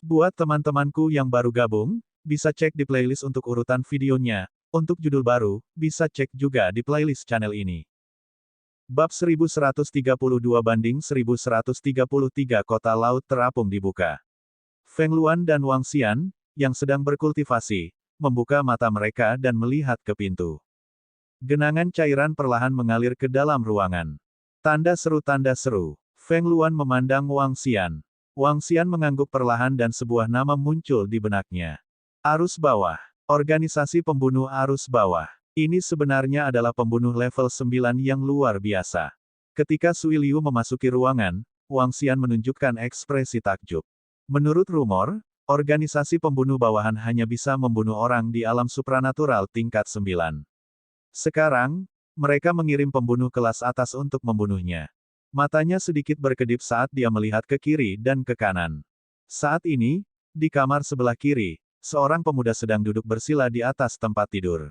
Buat teman-temanku yang baru gabung, bisa cek di playlist untuk urutan videonya. Untuk judul baru, bisa cek juga di playlist channel ini. Bab 1132 banding 1133 Kota Laut Terapung dibuka. Feng Luan dan Wang Xian, yang sedang berkultivasi, membuka mata mereka dan melihat ke pintu. Genangan cairan perlahan mengalir ke dalam ruangan. Tanda seru. Feng Luan memandang Wang Xian. Wang Xian mengangguk perlahan dan sebuah nama muncul di benaknya. Arus bawah. Organisasi pembunuh arus bawah. Ini sebenarnya adalah pembunuh level 9 yang luar biasa. Ketika Sui Liu memasuki ruangan, Wang Xian menunjukkan ekspresi takjub. Menurut rumor, organisasi pembunuh bawahan hanya bisa membunuh orang di alam supranatural tingkat 9. Sekarang, mereka mengirim pembunuh kelas atas untuk membunuhnya. Matanya sedikit berkedip saat dia melihat ke kiri dan ke kanan. Saat ini, di kamar sebelah kiri, seorang pemuda sedang duduk bersila di atas tempat tidur.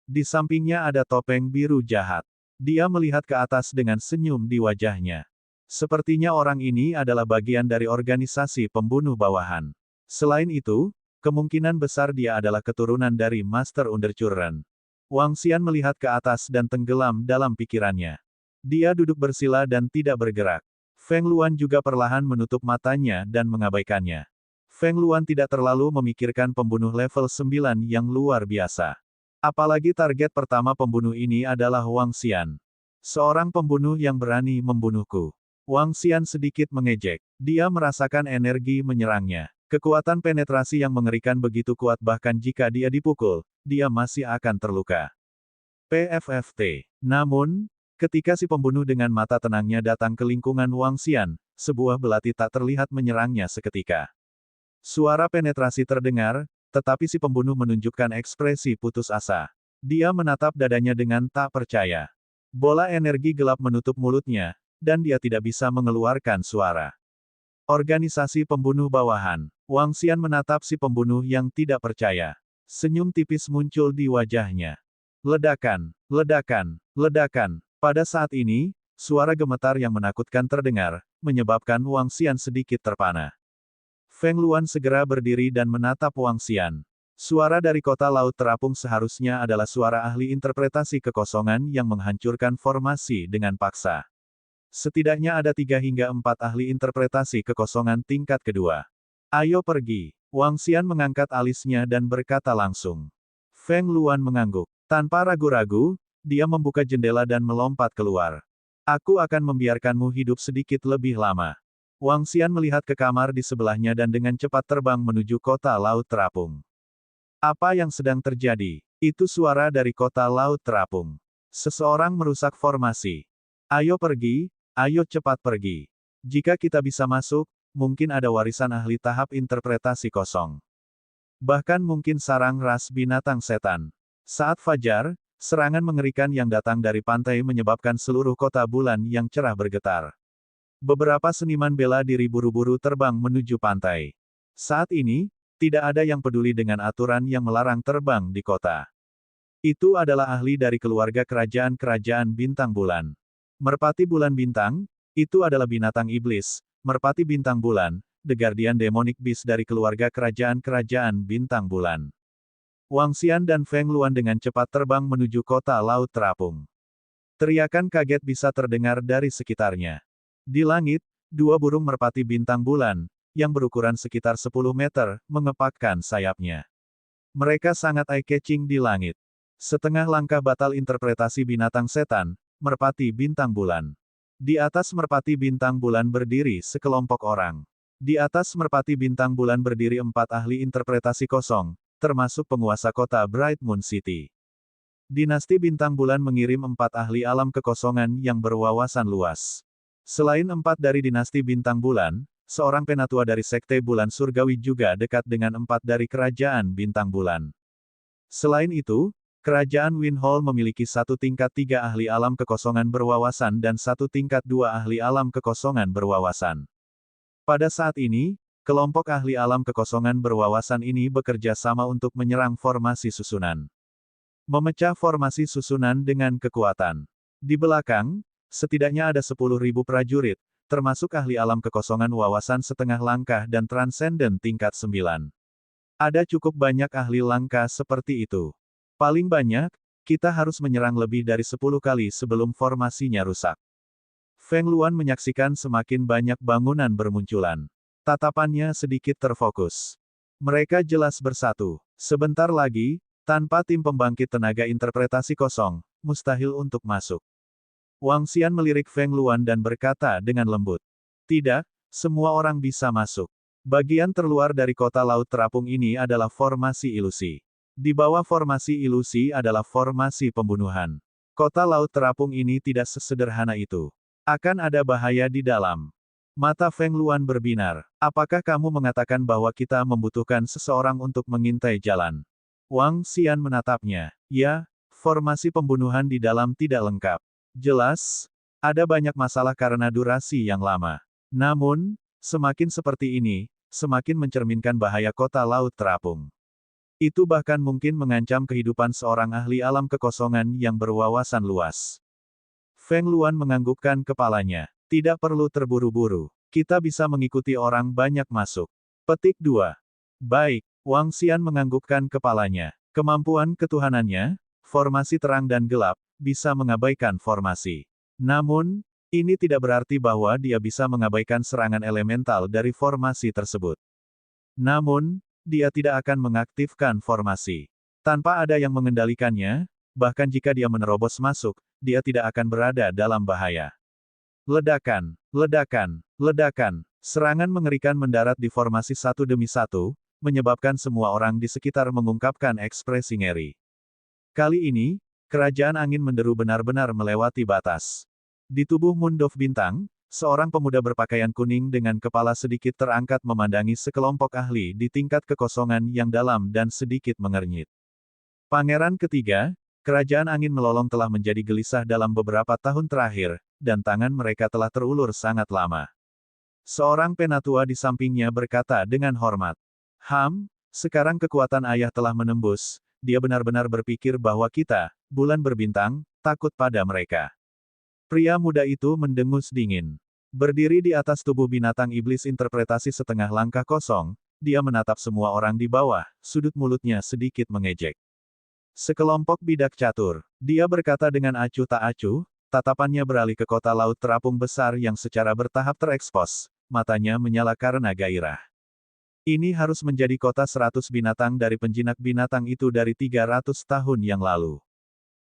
Di sampingnya ada topeng biru jahat. Dia melihat ke atas dengan senyum di wajahnya. Sepertinya orang ini adalah bagian dari organisasi pembunuh bawahan. Selain itu, kemungkinan besar dia adalah keturunan dari Master Unterchuren. Wang Xian melihat ke atas dan tenggelam dalam pikirannya. Dia duduk bersila dan tidak bergerak. Feng Luan juga perlahan menutup matanya dan mengabaikannya. Feng Luan tidak terlalu memikirkan pembunuh level 9 yang luar biasa. Apalagi target pertama pembunuh ini adalah Wang Xian. Seorang pembunuh yang berani membunuhku. Wang Xian sedikit mengejek. Dia merasakan energi menyerangnya. Kekuatan penetrasi yang mengerikan begitu kuat bahkan jika dia dipukul, dia masih akan terluka. PFFT. Namun, ketika si pembunuh dengan mata tenangnya datang ke lingkungan Wang Xian, sebuah belati tak terlihat menyerangnya seketika. Suara penetrasi terdengar, tetapi si pembunuh menunjukkan ekspresi putus asa. Dia menatap dadanya dengan tak percaya. Bola energi gelap menutup mulutnya, dan dia tidak bisa mengeluarkan suara. Organisasi pembunuh bawahan. Wang Xian menatap si pembunuh yang tidak percaya. Senyum tipis muncul di wajahnya. Ledakan. Pada saat ini, suara gemetar yang menakutkan terdengar, menyebabkan Wang Xian sedikit terpana. Feng Luan segera berdiri dan menatap Wang Xian. Suara dari kota laut terapung seharusnya adalah suara ahli interpretasi kekosongan yang menghancurkan formasi dengan paksa. Setidaknya ada 3 hingga 4 ahli interpretasi kekosongan tingkat kedua. Ayo pergi. Wang Xian mengangkat alisnya dan berkata langsung. Feng Luan mengangguk. Tanpa ragu-ragu, dia membuka jendela dan melompat keluar. Aku akan membiarkanmu hidup sedikit lebih lama. Wang Xian melihat ke kamar di sebelahnya dan dengan cepat terbang menuju kota laut terapung. Apa yang sedang terjadi? Itu suara dari kota laut terapung. Seseorang merusak formasi. Ayo pergi, ayo cepat pergi. Jika kita bisa masuk, mungkin ada warisan ahli tahap interpretasi kosong. Bahkan mungkin sarang ras binatang setan. Saat fajar, serangan mengerikan yang datang dari pantai menyebabkan seluruh kota bulan yang cerah bergetar. Beberapa seniman bela diri buru-buru terbang menuju pantai. Saat ini, tidak ada yang peduli dengan aturan yang melarang terbang di kota. Itu adalah ahli dari keluarga kerajaan-kerajaan bintang bulan. Merpati bulan bintang, itu adalah binatang iblis. Merpati bintang bulan, The Guardian Demonic Beast dari keluarga kerajaan-kerajaan bintang bulan. Wang Xian dan Feng Luan dengan cepat terbang menuju kota laut terapung. Teriakan kaget bisa terdengar dari sekitarnya. Di langit, 2 burung merpati bintang bulan, yang berukuran sekitar 10 meter, mengepakkan sayapnya. Mereka sangat eye-catching di langit. Setengah langkah batal interpretasi binatang setan, merpati bintang bulan. Di atas merpati bintang bulan berdiri sekelompok orang. Di atas merpati bintang bulan berdiri 4 ahli interpretasi kosong, termasuk penguasa kota Bright Moon City. Dinasti bintang bulan mengirim 4 ahli alam kekosongan yang berwawasan luas. Selain 4 dari dinasti bintang bulan, seorang penatua dari sekte bulan surgawi juga dekat dengan 4 dari kerajaan bintang bulan. Selain itu, kerajaan Winhall memiliki 1 tingkat 3 ahli alam kekosongan berwawasan dan 1 tingkat 2 ahli alam kekosongan berwawasan. Pada saat ini, kelompok ahli alam kekosongan berwawasan ini bekerja sama untuk menyerang formasi susunan. Memecah formasi susunan dengan kekuatan. Di belakang, setidaknya ada 10.000 prajurit, termasuk ahli alam kekosongan wawasan setengah langkah dan transenden tingkat 9. Ada cukup banyak ahli langkah seperti itu. Paling banyak, kita harus menyerang lebih dari 10 kali sebelum formasinya rusak. Feng Luan menyaksikan semakin banyak bangunan bermunculan. Tatapannya sedikit terfokus. Mereka jelas bersatu. Sebentar lagi, tanpa tim pembangkit tenaga interpretasi kosong, mustahil untuk masuk. Wang Xian melirik Feng Luan dan berkata dengan lembut. Tidak, semua orang bisa masuk. Bagian terluar dari kota laut terapung ini adalah formasi ilusi. Di bawah formasi ilusi adalah formasi pembunuhan. Kota laut terapung ini tidak sesederhana itu. Akan ada bahaya di dalam. Mata Feng Luan berbinar. Apakah kamu mengatakan bahwa kita membutuhkan seseorang untuk mengintai jalan? Wang Xian menatapnya. Ya, formasi pembunuhan di dalam tidak lengkap. Jelas, ada banyak masalah karena durasi yang lama. Namun, semakin seperti ini, semakin mencerminkan bahaya kota laut terapung. Itu bahkan mungkin mengancam kehidupan seorang ahli alam kekosongan yang berwawasan luas. Feng Luan menganggukkan kepalanya. Tidak perlu terburu-buru. Kita bisa mengikuti orang banyak masuk. Petik 2. Baik, Wang Xian menganggukkan kepalanya. Kemampuan ketuhanannya, formasi terang dan gelap, bisa mengabaikan formasi. Namun, ini tidak berarti bahwa dia bisa mengabaikan serangan elemental dari formasi tersebut. Namun, dia tidak akan mengaktifkan formasi. Tanpa ada yang mengendalikannya, bahkan jika dia menerobos masuk, dia tidak akan berada dalam bahaya. Ledakan, ledakan, ledakan. Serangan mengerikan mendarat di formasi satu demi satu, menyebabkan semua orang di sekitar mengungkapkan ekspresi ngeri. Kali ini, kerajaan angin menderu benar-benar melewati batas. Di tubuh Mundov Bintang, seorang pemuda berpakaian kuning dengan kepala sedikit terangkat memandangi sekelompok ahli di tingkat kekosongan yang dalam dan sedikit mengernyit. Pangeran ketiga, kerajaan angin melolong telah menjadi gelisah dalam beberapa tahun terakhir, dan tangan mereka telah terulur sangat lama. Seorang penatua di sampingnya berkata dengan hormat. Sekarang kekuatan ayah telah menembus, dia benar-benar berpikir bahwa kita, bulan berbintang, takut pada mereka. Pria muda itu mendengus dingin. Berdiri di atas tubuh binatang iblis interpretasi setengah langkah kosong, dia menatap semua orang di bawah, sudut mulutnya sedikit mengejek. Sekelompok bidak catur. Dia berkata dengan acuh tak acuh, tatapannya beralih ke kota laut terapung besar yang secara bertahap terekspos, matanya menyala karena gairah. Ini harus menjadi kota 100 binatang dari penjinak binatang itu dari 300 tahun yang lalu.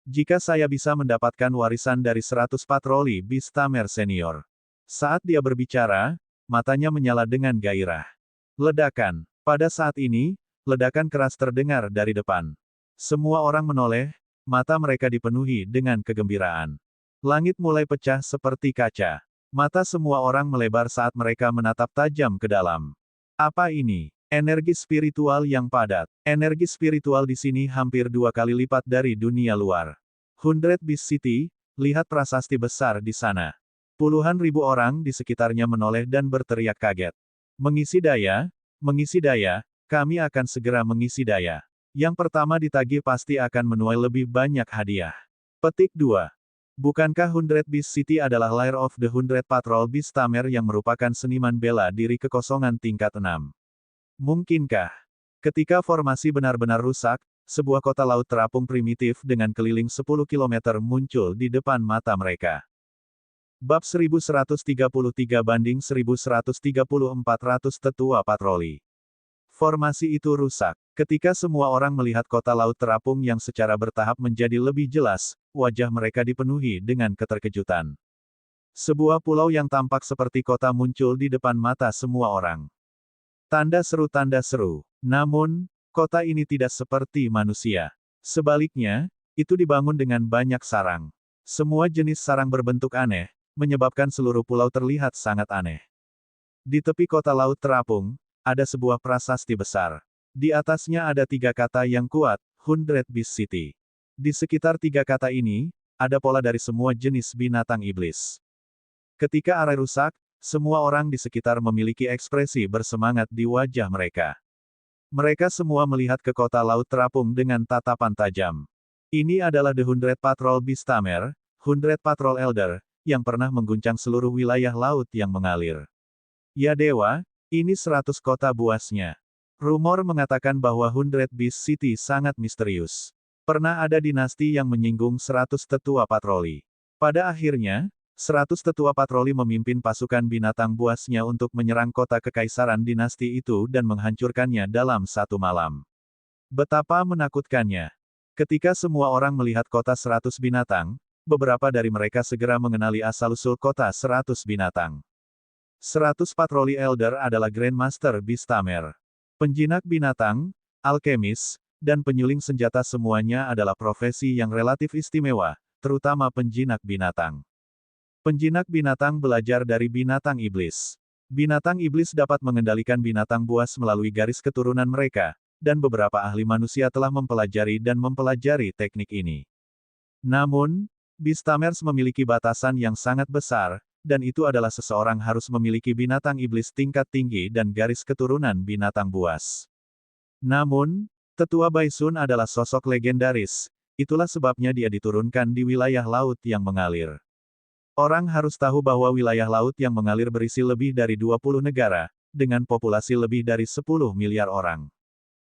Jika saya bisa mendapatkan warisan dari 100 patroli bis Tamer senior. Saat dia berbicara, matanya menyala dengan gairah. Ledakan. Pada saat ini, ledakan keras terdengar dari depan. Semua orang menoleh, mata mereka dipenuhi dengan kegembiraan. Langit mulai pecah seperti kaca. Mata semua orang melebar saat mereka menatap tajam ke dalam. Apa ini? Energi spiritual yang padat. Energi spiritual di sini hampir 2 kali lipat dari dunia luar. 100 Beast City, lihat prasasti besar di sana. Puluhan ribu orang di sekitarnya menoleh dan berteriak kaget. Mengisi daya, kami akan segera mengisi daya. Yang pertama ditagih pasti akan menuai lebih banyak hadiah. Petik 2. Bukankah 100 Beast City adalah Lair of the 100 Patrol Beast Tamer yang merupakan seniman bela diri kekosongan tingkat 6? Mungkinkah? Ketika formasi benar-benar rusak, sebuah kota laut terapung primitif dengan keliling 10 km muncul di depan mata mereka. Bab 1133-1134 Tetua Patroli. Formasi itu rusak. Ketika semua orang melihat kota laut terapung yang secara bertahap menjadi lebih jelas, wajah mereka dipenuhi dengan keterkejutan. Sebuah pulau yang tampak seperti kota muncul di depan mata semua orang. Tanda seru. Namun, kota ini tidak seperti manusia. Sebaliknya, itu dibangun dengan banyak sarang. Semua jenis sarang berbentuk aneh, menyebabkan seluruh pulau terlihat sangat aneh. Di tepi kota laut terapung, ada sebuah prasasti besar. Di atasnya ada 3 kata yang kuat, 100 Beast City. Di sekitar 3 kata ini, ada pola dari semua jenis binatang iblis. Ketika area rusak, semua orang di sekitar memiliki ekspresi bersemangat di wajah mereka. Mereka semua melihat ke kota laut terapung dengan tatapan tajam. Ini adalah The 100 Patrol Beast Tamer, 100 Patrol Elder, yang pernah mengguncang seluruh wilayah laut yang mengalir. Ya dewa, ini 100 kota buasnya. Rumor mengatakan bahwa 100 Beast City sangat misterius. Pernah ada dinasti yang menyinggung 100 tetua patroli. Pada akhirnya, 100 tetua patroli memimpin pasukan binatang buasnya untuk menyerang kota kekaisaran dinasti itu dan menghancurkannya dalam satu malam. Betapa menakutkannya. Ketika semua orang melihat kota 100 binatang, beberapa dari mereka segera mengenali asal-usul kota 100 binatang. 100 patroli Elder adalah Grandmaster Beastamer. Penjinak binatang, alkemis, dan penyuling senjata semuanya adalah profesi yang relatif istimewa, terutama penjinak binatang. Penjinak binatang belajar dari binatang iblis. Binatang iblis dapat mengendalikan binatang buas melalui garis keturunan mereka, dan beberapa ahli manusia telah mempelajari teknik ini. Namun, Beastamers memiliki batasan yang sangat besar, dan itu adalah seseorang harus memiliki binatang iblis tingkat tinggi dan garis keturunan binatang buas. Namun, Tetua Baisun adalah sosok legendaris, itulah sebabnya dia diturunkan di wilayah laut yang mengalir. Orang harus tahu bahwa wilayah laut yang mengalir berisi lebih dari 20 negara, dengan populasi lebih dari 10 miliar orang.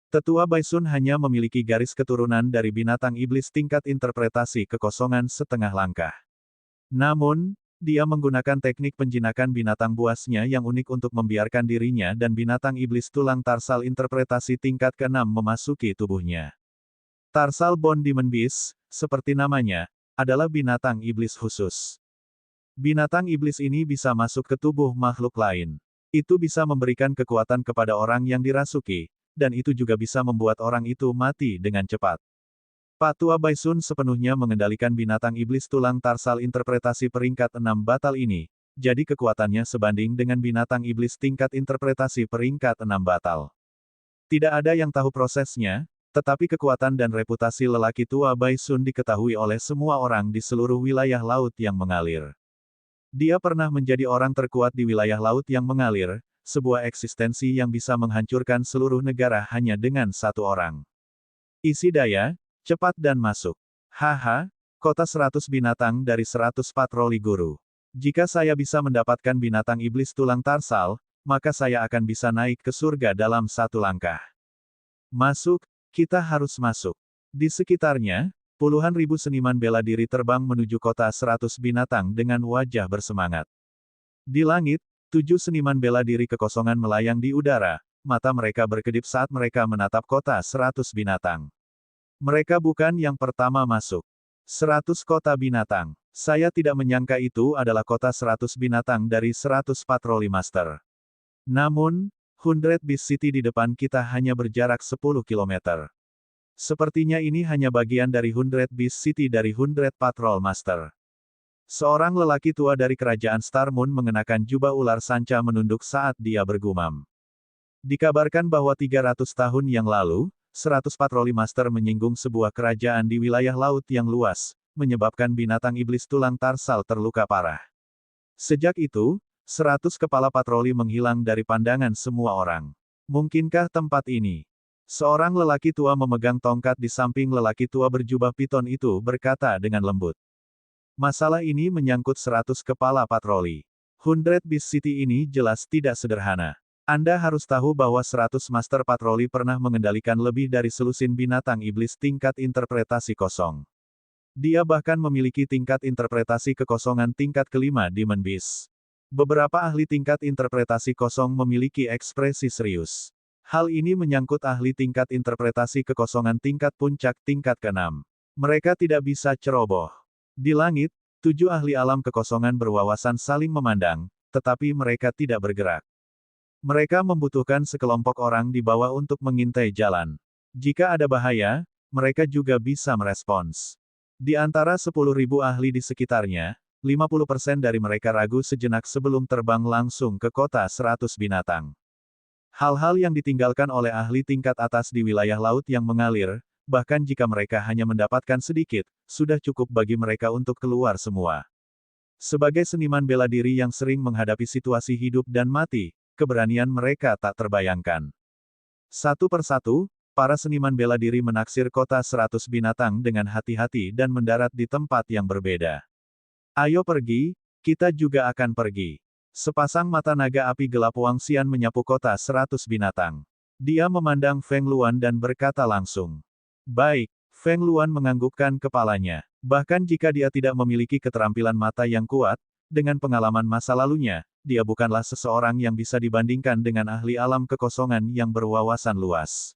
Tetua Baisun hanya memiliki garis keturunan dari binatang iblis tingkat interpretasi kekosongan setengah langkah. Namun, dia menggunakan teknik penjinakan binatang buasnya yang unik untuk membiarkan dirinya dan binatang iblis tulang tarsal interpretasi tingkat ke-6 memasuki tubuhnya. Tarsal Bone Demon Beast, seperti namanya, adalah binatang iblis khusus. Binatang iblis ini bisa masuk ke tubuh makhluk lain. Itu bisa memberikan kekuatan kepada orang yang dirasuki, dan itu juga bisa membuat orang itu mati dengan cepat. Tetua Baisun sepenuhnya mengendalikan binatang iblis tulang tarsal interpretasi peringkat 6 batal ini, jadi kekuatannya sebanding dengan binatang iblis tingkat interpretasi peringkat 6 batal. Tidak ada yang tahu prosesnya, tetapi kekuatan dan reputasi lelaki tua Baisun diketahui oleh semua orang di seluruh wilayah laut yang mengalir. Dia pernah menjadi orang terkuat di wilayah laut yang mengalir, sebuah eksistensi yang bisa menghancurkan seluruh negara hanya dengan satu orang. Isi daya, cepat dan masuk. Haha, kota 100 binatang dari 100 patroli guru. Jika saya bisa mendapatkan binatang iblis tulang tarsal, maka saya akan bisa naik ke surga dalam satu langkah. Masuk, kita harus masuk. Di sekitarnya, puluhan ribu seniman bela diri terbang menuju kota 100 binatang dengan wajah bersemangat. Di langit, 7 seniman bela diri kekosongan melayang di udara, mata mereka berkedip saat mereka menatap kota 100 binatang. Mereka bukan yang pertama masuk. 100 kota binatang. Saya tidak menyangka itu adalah kota 100 binatang dari 100 patroli master. Namun, 100 Beast City di depan kita hanya berjarak 10 km. Sepertinya ini hanya bagian dari 100 Beast City dari 100 Patrol Master. Seorang lelaki tua dari kerajaan Star Moon mengenakan jubah ular sanca menunduk saat dia bergumam. Dikabarkan bahwa 300 tahun yang lalu, 100 patroli master menyinggung sebuah kerajaan di wilayah laut yang luas, menyebabkan binatang iblis tulang tarsal terluka parah. Sejak itu, 100 kepala patroli menghilang dari pandangan semua orang. Mungkinkah tempat ini? Seorang lelaki tua memegang tongkat di samping lelaki tua berjubah piton itu berkata dengan lembut. Masalah ini menyangkut 100 kepala patroli. 100 Beast City ini jelas tidak sederhana. Anda harus tahu bahwa 100 master patroli pernah mengendalikan lebih dari selusin binatang iblis tingkat interpretasi kosong. Dia bahkan memiliki tingkat interpretasi kekosongan tingkat kelima Demon Beast. Beberapa ahli tingkat interpretasi kosong memiliki ekspresi serius. Hal ini menyangkut ahli tingkat interpretasi kekosongan tingkat puncak tingkat ke-6. Mereka tidak bisa ceroboh. Di langit, 7 ahli alam kekosongan berwawasan saling memandang, tetapi mereka tidak bergerak. Mereka membutuhkan sekelompok orang di bawah untuk mengintai jalan. Jika ada bahaya, mereka juga bisa merespons. Di antara 10.000 ahli di sekitarnya, 50% dari mereka ragu sejenak sebelum terbang langsung ke kota 100 binatang. Hal-hal yang ditinggalkan oleh ahli tingkat atas di wilayah laut yang mengalir, bahkan jika mereka hanya mendapatkan sedikit, sudah cukup bagi mereka untuk keluar semua. Sebagai seniman bela diri yang sering menghadapi situasi hidup dan mati, keberanian mereka tak terbayangkan. Satu persatu, para seniman bela diri menaksir kota 100 binatang dengan hati-hati dan mendarat di tempat yang berbeda. Ayo pergi, kita juga akan pergi. Sepasang mata naga api gelap Wang Xian menyapu kota 100 binatang. Dia memandang Feng Luan dan berkata langsung. Baik, Feng Luan menganggukkan kepalanya. Bahkan jika dia tidak memiliki keterampilan mata yang kuat, dengan pengalaman masa lalunya, dia bukanlah seseorang yang bisa dibandingkan dengan ahli alam kekosongan yang berwawasan luas.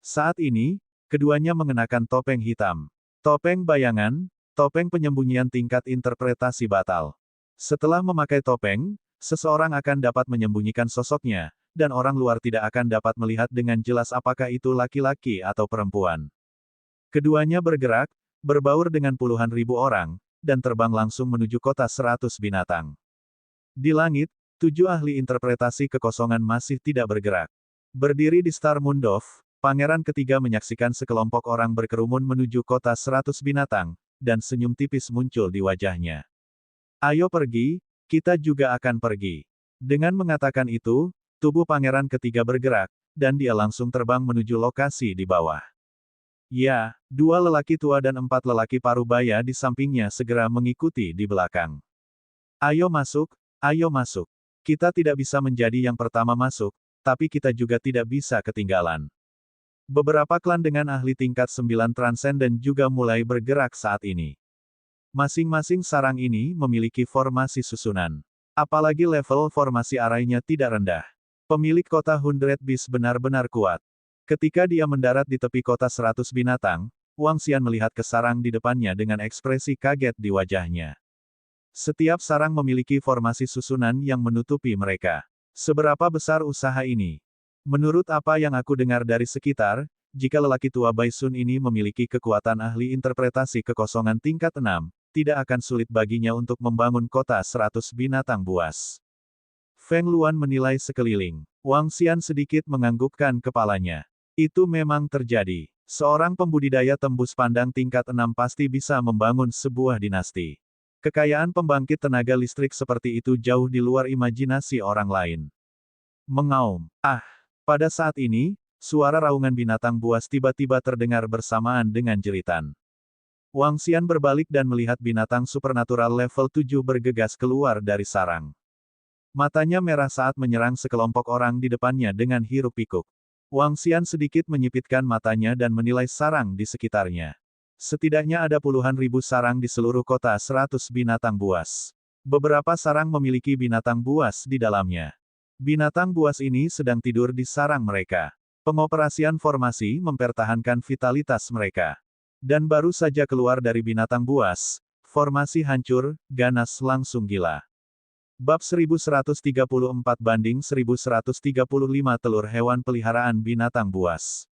Saat ini, keduanya mengenakan topeng hitam. Topeng bayangan, topeng penyembunyian tingkat interpretasi batal. Setelah memakai topeng, seseorang akan dapat menyembunyikan sosoknya, dan orang luar tidak akan dapat melihat dengan jelas apakah itu laki-laki atau perempuan. Keduanya bergerak, berbaur dengan puluhan ribu orang, dan terbang langsung menuju kota 100 binatang. Di langit, 7 ahli interpretasi kekosongan masih tidak bergerak. Berdiri di Star Mundov, Pangeran ketiga menyaksikan sekelompok orang berkerumun menuju kota 100 binatang, dan senyum tipis muncul di wajahnya. Ayo pergi, kita juga akan pergi. Dengan mengatakan itu, tubuh pangeran ketiga bergerak, dan dia langsung terbang menuju lokasi di bawah. Ya, 2 lelaki tua dan 4 lelaki parubaya di sampingnya segera mengikuti di belakang. Ayo masuk, ayo masuk. Kita tidak bisa menjadi yang pertama masuk, tapi kita juga tidak bisa ketinggalan. Beberapa klan dengan ahli tingkat 9 transenden juga mulai bergerak saat ini. Masing-masing sarang ini memiliki formasi susunan. Apalagi level formasi arainya tidak rendah. Pemilik kota 100 Beast benar-benar kuat. Ketika dia mendarat di tepi kota 100 binatang, Wang Xian melihat ke sarang di depannya dengan ekspresi kaget di wajahnya. Setiap sarang memiliki formasi susunan yang menutupi mereka. Seberapa besar usaha ini? Menurut apa yang aku dengar dari sekitar, jika lelaki tua Baisun ini memiliki kekuatan ahli interpretasi kekosongan tingkat 6, tidak akan sulit baginya untuk membangun kota 100 binatang buas. Feng Luan menilai sekeliling. Wang Xian sedikit menganggukkan kepalanya. Itu memang terjadi. Seorang pembudidaya tembus pandang tingkat 6 pasti bisa membangun sebuah dinasti. Kekayaan pembangkit tenaga listrik seperti itu jauh di luar imajinasi orang lain. Mengaum. Ah! Pada saat ini, suara raungan binatang buas tiba-tiba terdengar bersamaan dengan jeritan. Wang Xian berbalik dan melihat binatang supernatural level 7 bergegas keluar dari sarang. Matanya merah saat menyerang sekelompok orang di depannya dengan hiruk-pikuk. Wang Xian sedikit menyipitkan matanya dan menilai sarang di sekitarnya. Setidaknya ada puluhan ribu sarang di seluruh kota 100 binatang buas. Beberapa sarang memiliki binatang buas di dalamnya. Binatang buas ini sedang tidur di sarang mereka. Pengoperasian formasi mempertahankan vitalitas mereka. Dan baru saja keluar dari binatang buas, formasi hancur, ganas langsung gila. Bab 1134 banding 1135 telur hewan peliharaan binatang buas.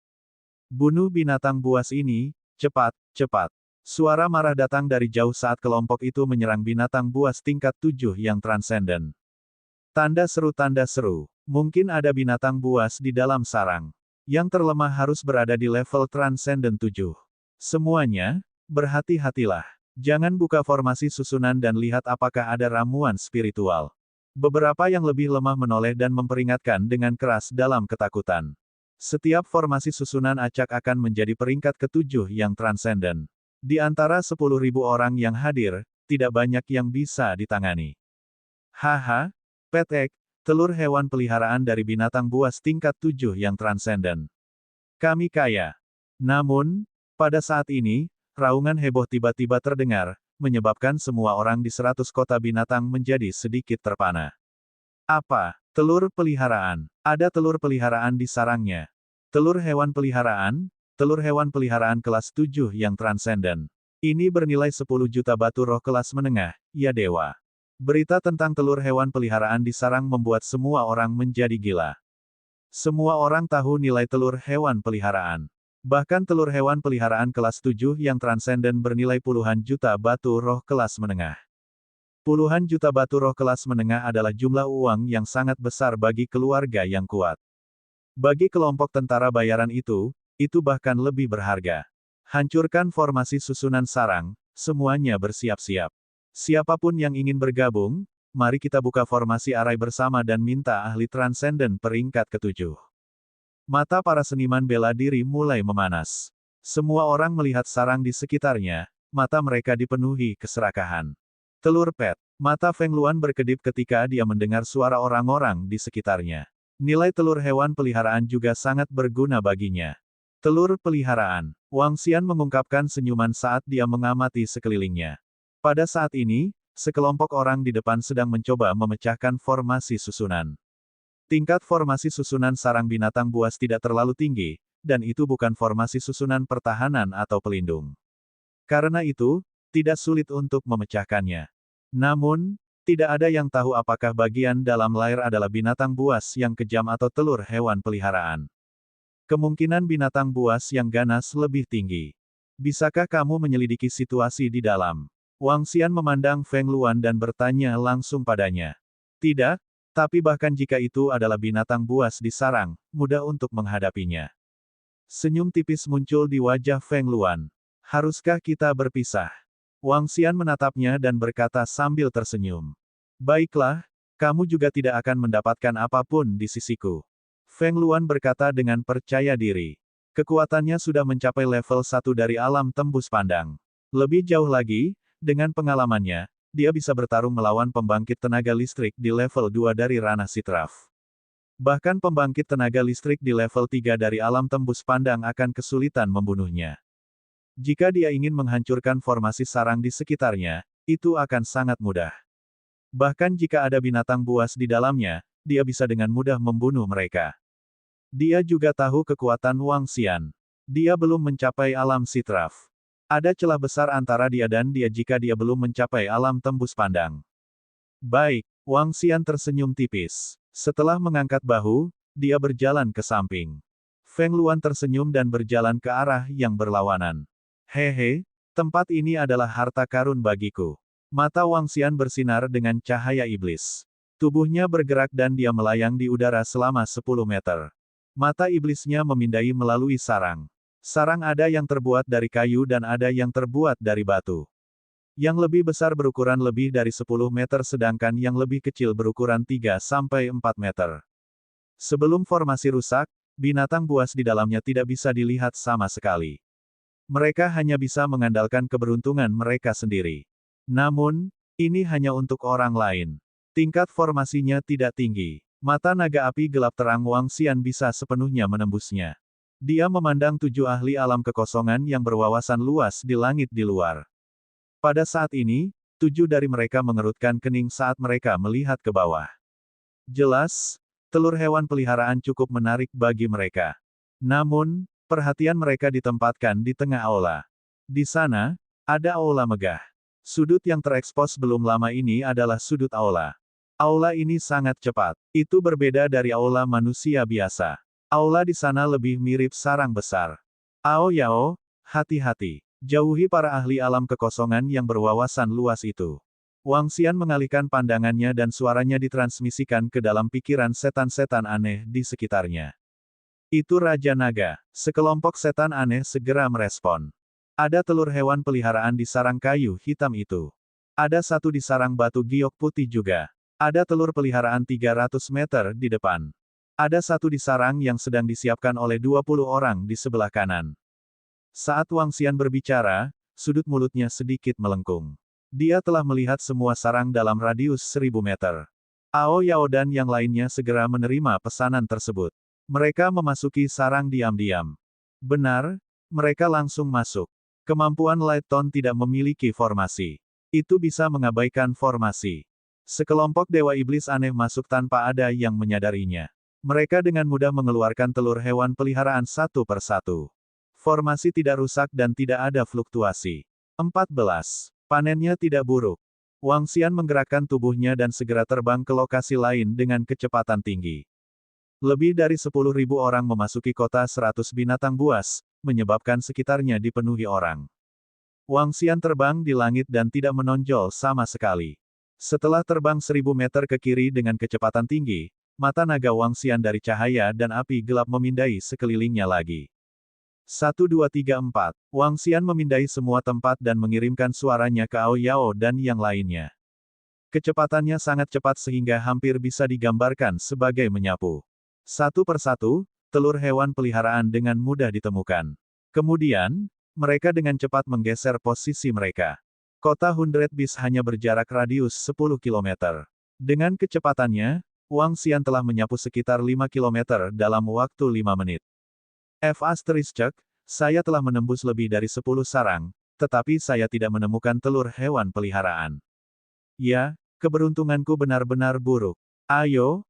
Bunuh binatang buas ini, cepat, cepat. Suara marah datang dari jauh saat kelompok itu menyerang binatang buas tingkat 7 yang transenden. Tanda seru, mungkin ada binatang buas di dalam sarang. Yang terlemah harus berada di level transenden 7. Semuanya, berhati-hatilah. Jangan buka formasi susunan dan lihat apakah ada ramuan spiritual. Beberapa yang lebih lemah menoleh dan memperingatkan dengan keras dalam ketakutan. Setiap formasi susunan acak akan menjadi peringkat ke-7 yang transenden. Di antara 10.000 orang yang hadir, tidak banyak yang bisa ditangani. Haha, Petek, telur hewan peliharaan dari binatang buas tingkat 7 yang transenden. Kami kaya. Namun, pada saat ini, raungan heboh tiba-tiba terdengar, menyebabkan semua orang di 100 kota binatang menjadi sedikit terpana. Apa? Telur peliharaan. Ada telur peliharaan di sarangnya. Telur hewan peliharaan kelas 7 yang transenden. Ini bernilai 10 juta batu roh kelas menengah, ya dewa. Berita tentang telur hewan peliharaan di sarang membuat semua orang menjadi gila. Semua orang tahu nilai telur hewan peliharaan. Bahkan telur hewan peliharaan kelas 7 yang transenden bernilai puluhan juta batu roh kelas menengah. Puluhan juta batu roh kelas menengah adalah jumlah uang yang sangat besar bagi keluarga yang kuat. Bagi kelompok tentara bayaran itu bahkan lebih berharga. Hancurkan formasi susunan sarang, semuanya bersiap-siap. Siapapun yang ingin bergabung, mari kita buka formasi arai bersama dan minta ahli transenden peringkat ke-7. Mata para seniman bela diri mulai memanas. Semua orang melihat sarang di sekitarnya, mata mereka dipenuhi keserakahan. Telur pet. Mata Feng Luan berkedip ketika dia mendengar suara orang-orang di sekitarnya. Nilai telur hewan peliharaan juga sangat berguna baginya. Telur peliharaan. Wang Xian mengungkapkan senyuman saat dia mengamati sekelilingnya. Pada saat ini, sekelompok orang di depan sedang mencoba memecahkan formasi susunan. Tingkat formasi susunan sarang binatang buas tidak terlalu tinggi, dan itu bukan formasi susunan pertahanan atau pelindung. Karena itu, tidak sulit untuk memecahkannya. Namun, tidak ada yang tahu apakah bagian dalam layar adalah binatang buas yang kejam atau telur hewan peliharaan. Kemungkinan binatang buas yang ganas lebih tinggi. Bisakah kamu menyelidiki situasi di dalam? Wang Xian memandang Feng Luan dan bertanya langsung padanya. Tidak, tapi bahkan jika itu adalah binatang buas di sarang, mudah untuk menghadapinya. Senyum tipis muncul di wajah Feng Luan. Haruskah kita berpisah? Wang Xian menatapnya dan berkata sambil tersenyum. Baiklah, kamu juga tidak akan mendapatkan apapun di sisiku. Feng Luan berkata dengan percaya diri. Kekuatannya sudah mencapai level 1 dari alam tembus pandang. Lebih jauh lagi, dengan pengalamannya, dia bisa bertarung melawan pembangkit tenaga listrik di level 2 dari ranah Sitraf. Bahkan pembangkit tenaga listrik di level 3 dari alam tembus pandang akan kesulitan membunuhnya. Jika dia ingin menghancurkan formasi sarang di sekitarnya, itu akan sangat mudah. Bahkan jika ada binatang buas di dalamnya, dia bisa dengan mudah membunuh mereka. Dia juga tahu kekuatan Wang Xian. Dia belum mencapai alam Sitraf. Ada celah besar antara dia dan dia jika dia belum mencapai alam tembus pandang. Baik, Wang Xian tersenyum tipis. Setelah mengangkat bahu, dia berjalan ke samping. Feng Luan tersenyum dan berjalan ke arah yang berlawanan. Hehe, tempat ini adalah harta karun bagiku. Mata Wang Xian bersinar dengan cahaya iblis. Tubuhnya bergerak dan dia melayang di udara selama 10 meter. Mata iblisnya memindai melalui sarang. Sarang ada yang terbuat dari kayu dan ada yang terbuat dari batu. Yang lebih besar berukuran lebih dari 10 meter sedangkan yang lebih kecil berukuran 3-4 meter. Sebelum formasi rusak, binatang buas di dalamnya tidak bisa dilihat sama sekali. Mereka hanya bisa mengandalkan keberuntungan mereka sendiri. Namun, ini hanya untuk orang lain. Tingkat formasinya tidak tinggi. Mata naga api gelap terang Wang Xian bisa sepenuhnya menembusnya. Dia memandang 7 ahli alam kekosongan yang berwawasan luas di langit di luar. Pada saat ini, 7 dari mereka mengerutkan kening saat mereka melihat ke bawah. Jelas, telur hewan peliharaan cukup menarik bagi mereka. Namun, perhatian mereka ditempatkan di tengah aula. Di sana, ada aula megah. Sudut yang terekspos belum lama ini adalah sudut aula. Aula ini sangat cepat. Itu berbeda dari aula manusia biasa. Aula di sana lebih mirip sarang besar. Ao Yao, hati-hati. Jauhi para ahli alam kekosongan yang berwawasan luas itu. Wang Xian mengalihkan pandangannya dan suaranya ditransmisikan ke dalam pikiran setan-setan aneh di sekitarnya. Itu Raja Naga. Sekelompok setan aneh segera merespon. Ada telur hewan peliharaan di sarang kayu hitam itu. Ada satu di sarang batu giok putih juga. Ada telur peliharaan 300 meter di depan. Ada satu di sarang yang sedang disiapkan oleh 20 orang di sebelah kanan. Saat Wang Xian berbicara, sudut mulutnya sedikit melengkung. Dia telah melihat semua sarang dalam radius 1000 meter. Ao Yao dan yang lainnya segera menerima pesanan tersebut. Mereka memasuki sarang diam-diam. Benar, mereka langsung masuk. Kemampuan Light Tone tidak memiliki formasi. Itu bisa mengabaikan formasi. Sekelompok dewa iblis aneh masuk tanpa ada yang menyadarinya. Mereka dengan mudah mengeluarkan telur hewan peliharaan satu per satu. Formasi tidak rusak dan tidak ada fluktuasi. 14. Panennya tidak buruk. Wang Xian menggerakkan tubuhnya dan segera terbang ke lokasi lain dengan kecepatan tinggi. Lebih dari 10.000 orang memasuki kota 100 binatang buas, menyebabkan sekitarnya dipenuhi orang. Wang Xian terbang di langit dan tidak menonjol sama sekali. Setelah terbang 1000 meter ke kiri dengan kecepatan tinggi, mata naga Wang Xian dari cahaya dan api gelap memindai sekelilingnya lagi. 1 2 3 4. Wang Xian memindai semua tempat dan mengirimkan suaranya ke Ao Yao dan yang lainnya. Kecepatannya sangat cepat sehingga hampir bisa digambarkan sebagai menyapu. Satu persatu, telur hewan peliharaan dengan mudah ditemukan. Kemudian, mereka dengan cepat menggeser posisi mereka. Kota Hundred Beast hanya berjarak radius 10 kilometer. Dengan kecepatannya, Wang Xian telah menyapu sekitar 5 kilometer dalam waktu 5 menit. Saya telah menembus lebih dari 10 sarang, tetapi saya tidak menemukan telur hewan peliharaan. Ya, keberuntunganku benar-benar buruk. Ayo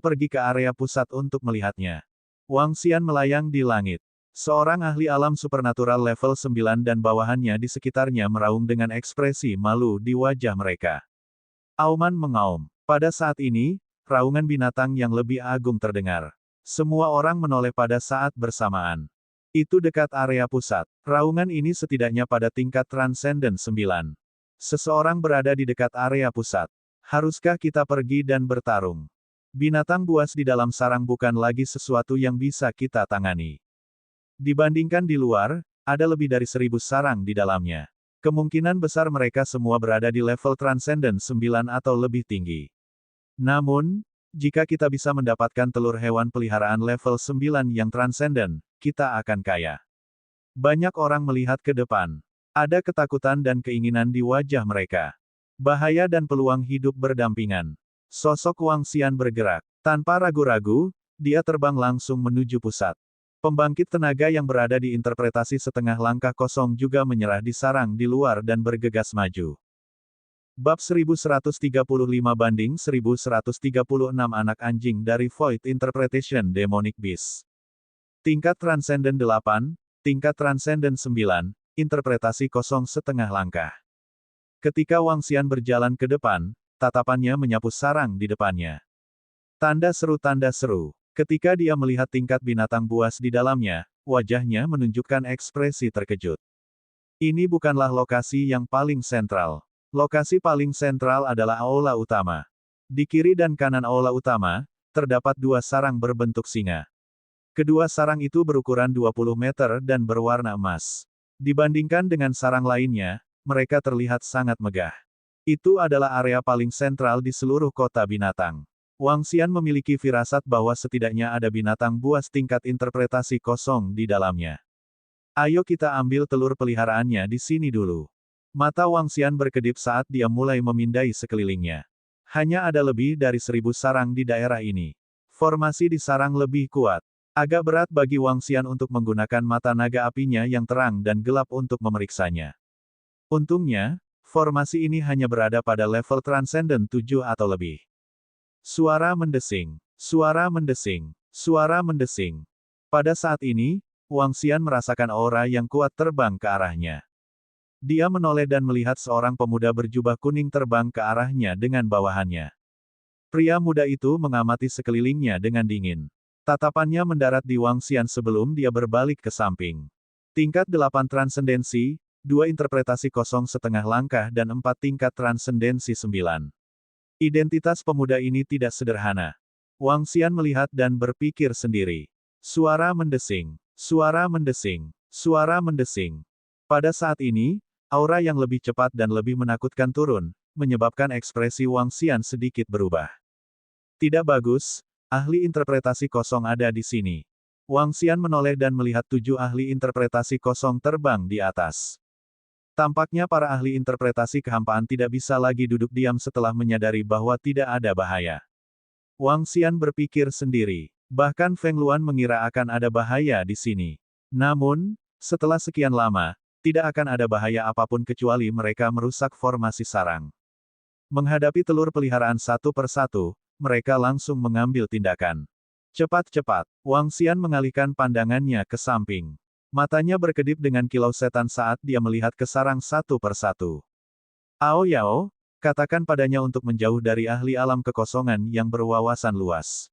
pergi ke area pusat untuk melihatnya. Wang Xian melayang di langit. Seorang ahli alam supernatural level 9 dan bawahannya di sekitarnya meraung dengan ekspresi malu di wajah mereka. Auman mengaum. Pada saat ini, raungan binatang yang lebih agung terdengar. Semua orang menoleh pada saat bersamaan. Itu dekat area pusat. Raungan ini setidaknya pada tingkat Transcendent 9. Seseorang berada di dekat area pusat. Haruskah kita pergi dan bertarung? Binatang buas di dalam sarang bukan lagi sesuatu yang bisa kita tangani. Dibandingkan di luar, ada lebih dari 1000 sarang di dalamnya. Kemungkinan besar mereka semua berada di level Transcendent 9 atau lebih tinggi. Namun, jika kita bisa mendapatkan telur hewan peliharaan level 9 yang Transcendent, kita akan kaya. Banyak orang melihat ke depan. Ada ketakutan dan keinginan di wajah mereka. Bahaya dan peluang hidup berdampingan. Sosok Wang Xian bergerak. Tanpa ragu-ragu, dia terbang langsung menuju pusat. Pembangkit tenaga yang berada di interpretasi setengah langkah kosong juga menyerah di sarang di luar dan bergegas maju. Bab 1135 banding 1136 anak anjing dari Void Interpretation Demonic Beast. Tingkat Transcendent 8, tingkat Transcendent 9, interpretasi kosong setengah langkah. Ketika Wang Xian berjalan ke depan, tatapannya menyapu sarang di depannya. Tanda seru. Ketika dia melihat tingkat binatang buas di dalamnya, wajahnya menunjukkan ekspresi terkejut. Ini bukanlah lokasi yang paling sentral. Lokasi paling sentral adalah aula utama. Di kiri dan kanan aula utama, terdapat 2 sarang berbentuk singa. Kedua sarang itu berukuran 20 meter dan berwarna emas. Dibandingkan dengan sarang lainnya, mereka terlihat sangat megah. Itu adalah area paling sentral di seluruh kota binatang. Wang Xian memiliki firasat bahwa setidaknya ada binatang buas tingkat interpretasi kosong di dalamnya. Ayo kita ambil telur peliharaannya di sini dulu. Mata Wang Xian berkedip saat dia mulai memindai sekelilingnya. Hanya ada lebih dari 1000 sarang di daerah ini. Formasi di sarang lebih kuat. Agak berat bagi Wang Xian untuk menggunakan mata naga apinya yang terang dan gelap untuk memeriksanya. Untungnya, formasi ini hanya berada pada level Transcendent 7 atau lebih. Suara mendesing. Pada saat ini, Wang Xian merasakan aura yang kuat terbang ke arahnya. Dia menoleh dan melihat seorang pemuda berjubah kuning terbang ke arahnya dengan bawahannya. Pria muda itu mengamati sekelilingnya dengan dingin. Tatapannya mendarat di Wang Xian sebelum dia berbalik ke samping. Tingkat 8 Transcendensi, 2 interpretasi kosong setengah langkah dan 4 tingkat Transcendensi 9. Identitas pemuda ini tidak sederhana. Wang Xian melihat dan berpikir sendiri. Suara mendesing. Pada saat ini, aura yang lebih cepat dan lebih menakutkan turun, menyebabkan ekspresi Wang Xian sedikit berubah. Tidak bagus, ahli interpretasi kosong ada di sini. Wang Xian menoleh dan melihat 7 ahli interpretasi kosong terbang di atas. Tampaknya para ahli interpretasi kehampaan tidak bisa lagi duduk diam setelah menyadari bahwa tidak ada bahaya. Wang Xian berpikir sendiri. Bahkan Feng Luan mengira akan ada bahaya di sini. Namun, setelah sekian lama, tidak akan ada bahaya apapun kecuali mereka merusak formasi sarang. Menghadapi telur peliharaan satu persatu, mereka langsung mengambil tindakan. Cepat-cepat, Wang Xian mengalihkan pandangannya ke samping. Matanya berkedip dengan kilau setan saat dia melihat ke sarang satu persatu. Ao Yao, katakan padanya untuk menjauh dari ahli alam kekosongan yang berwawasan luas.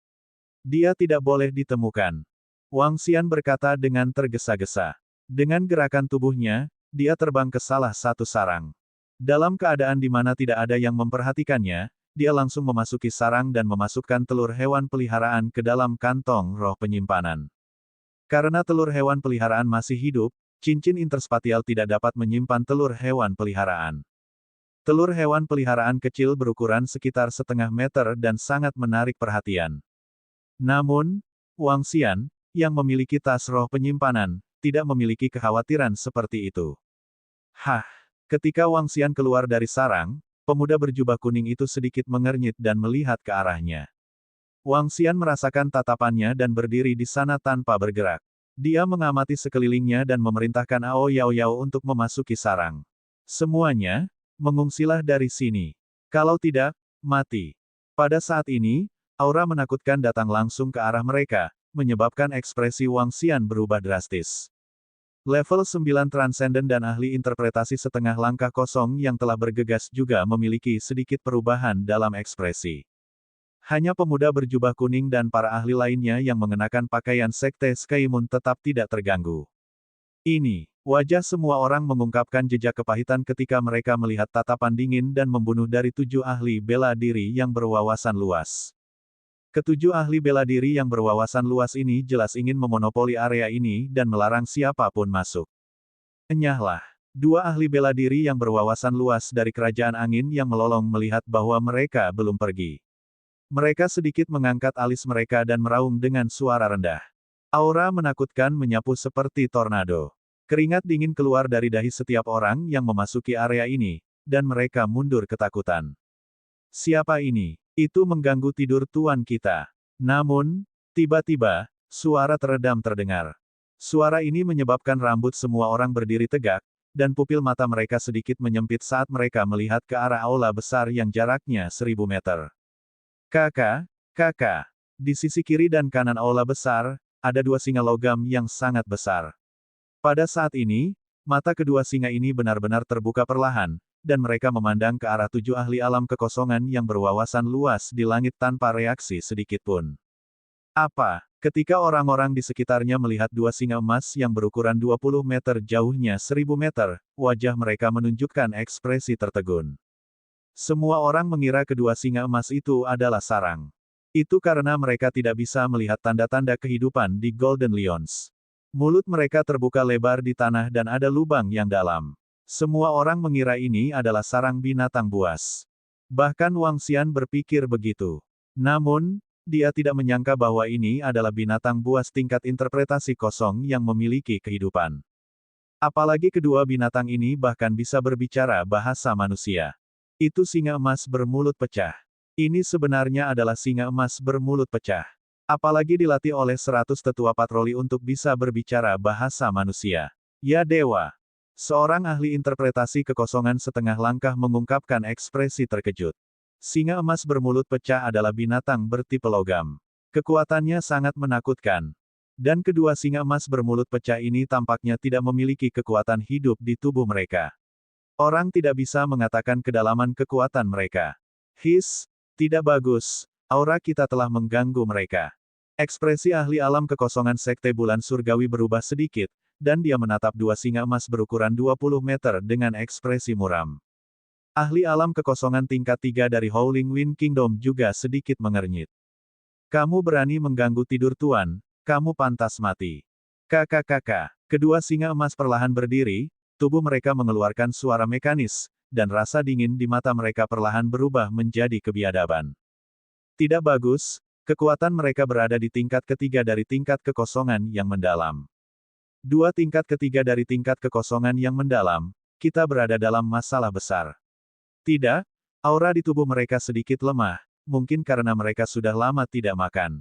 Dia tidak boleh ditemukan. Wang Xian berkata dengan tergesa-gesa. Dengan gerakan tubuhnya, dia terbang ke salah satu sarang. Dalam keadaan di mana tidak ada yang memperhatikannya, dia langsung memasuki sarang dan memasukkan telur hewan peliharaan ke dalam kantong roh penyimpanan. Karena telur hewan peliharaan masih hidup, cincin interspatial tidak dapat menyimpan telur hewan peliharaan. Telur hewan peliharaan kecil berukuran sekitar setengah meter dan sangat menarik perhatian. Namun, Wang Xian, yang memiliki tas roh penyimpanan, tidak memiliki kekhawatiran seperti itu. Hah! Ketika Wang Xian keluar dari sarang, pemuda berjubah kuning itu sedikit mengernyit dan melihat ke arahnya. Wang Xian merasakan tatapannya dan berdiri di sana tanpa bergerak. Dia mengamati sekelilingnya dan memerintahkan Ao Yao Yao untuk memasuki sarang. Semuanya, mengungsilah dari sini. Kalau tidak, mati. Pada saat ini, aura menakutkan datang langsung ke arah mereka, menyebabkan ekspresi Wang Xian berubah drastis. Level 9 Transcendent dan ahli interpretasi setengah langkah kosong yang telah bergegas juga memiliki sedikit perubahan dalam ekspresi. Hanya pemuda berjubah kuning dan para ahli lainnya yang mengenakan pakaian Sekte Skymoon tetap tidak terganggu. Ini, wajah semua orang mengungkapkan jejak kepahitan ketika mereka melihat tatapan dingin dan membunuh dari 7 ahli bela diri yang berwawasan luas. Ketujuh ahli bela diri yang berwawasan luas ini jelas ingin memonopoli area ini dan melarang siapapun masuk. Enyahlah. 2 ahli bela diri yang berwawasan luas dari kerajaan angin yang melolong melihat bahwa mereka belum pergi. Mereka sedikit mengangkat alis mereka dan meraung dengan suara rendah. Aura menakutkan menyapu seperti tornado. Keringat dingin keluar dari dahi setiap orang yang memasuki area ini, dan mereka mundur ketakutan. Siapa ini? Itu mengganggu tidur tuan kita. Namun, tiba-tiba, suara teredam terdengar. Suara ini menyebabkan rambut semua orang berdiri tegak, dan pupil mata mereka sedikit menyempit saat mereka melihat ke arah aula besar yang jaraknya 1000 meter. Kakak, kakak. Di sisi kiri dan kanan aula besar, ada 2 singa logam yang sangat besar. Pada saat ini, mata kedua singa ini benar-benar terbuka perlahan, dan mereka memandang ke arah 7 ahli alam kekosongan yang berwawasan luas di langit tanpa reaksi sedikitpun. Apa? Ketika orang-orang di sekitarnya melihat 2 singa emas yang berukuran 20 meter jauhnya 1000 meter, wajah mereka menunjukkan ekspresi tertegun. Semua orang mengira kedua singa emas itu adalah sarang. Itu karena mereka tidak bisa melihat tanda-tanda kehidupan di Golden Lions. Mulut mereka terbuka lebar di tanah dan ada lubang yang dalam. Semua orang mengira ini adalah sarang binatang buas. Bahkan Wang Xian berpikir begitu. Namun, dia tidak menyangka bahwa ini adalah binatang buas tingkat interpretasi kosong yang memiliki kehidupan. Apalagi kedua binatang ini bahkan bisa berbicara bahasa manusia. Itu singa emas bermulut pecah. Ini sebenarnya adalah singa emas bermulut pecah. Apalagi dilatih oleh 100 tetua patroli untuk bisa berbicara bahasa manusia. Ya dewa! Seorang ahli interpretasi kekosongan setengah langkah mengungkapkan ekspresi terkejut. Singa emas bermulut pecah adalah binatang bertipe logam. Kekuatannya sangat menakutkan. Dan kedua singa emas bermulut pecah ini tampaknya tidak memiliki kekuatan hidup di tubuh mereka. Orang tidak bisa mengatakan kedalaman kekuatan mereka. Tidak bagus. Aura kita telah mengganggu mereka. Ekspresi ahli alam kekosongan Sekte Bulan Surgawi berubah sedikit, dan dia menatap 2 singa emas berukuran 20 meter dengan ekspresi muram. Ahli alam kekosongan tingkat 3 dari Howling Wind Kingdom juga sedikit mengernyit. Kamu berani mengganggu tidur tuan, kamu pantas mati. Kakak-kakak, kedua singa emas perlahan berdiri, tubuh mereka mengeluarkan suara mekanis, dan rasa dingin di mata mereka perlahan berubah menjadi kebiadaban. Tidak bagus, kekuatan mereka berada di tingkat ketiga dari tingkat kekosongan yang mendalam. 2 tingkat ketiga dari tingkat kekosongan yang mendalam, kita berada dalam masalah besar. Tidak, aura di tubuh mereka sedikit lemah, mungkin karena mereka sudah lama tidak makan.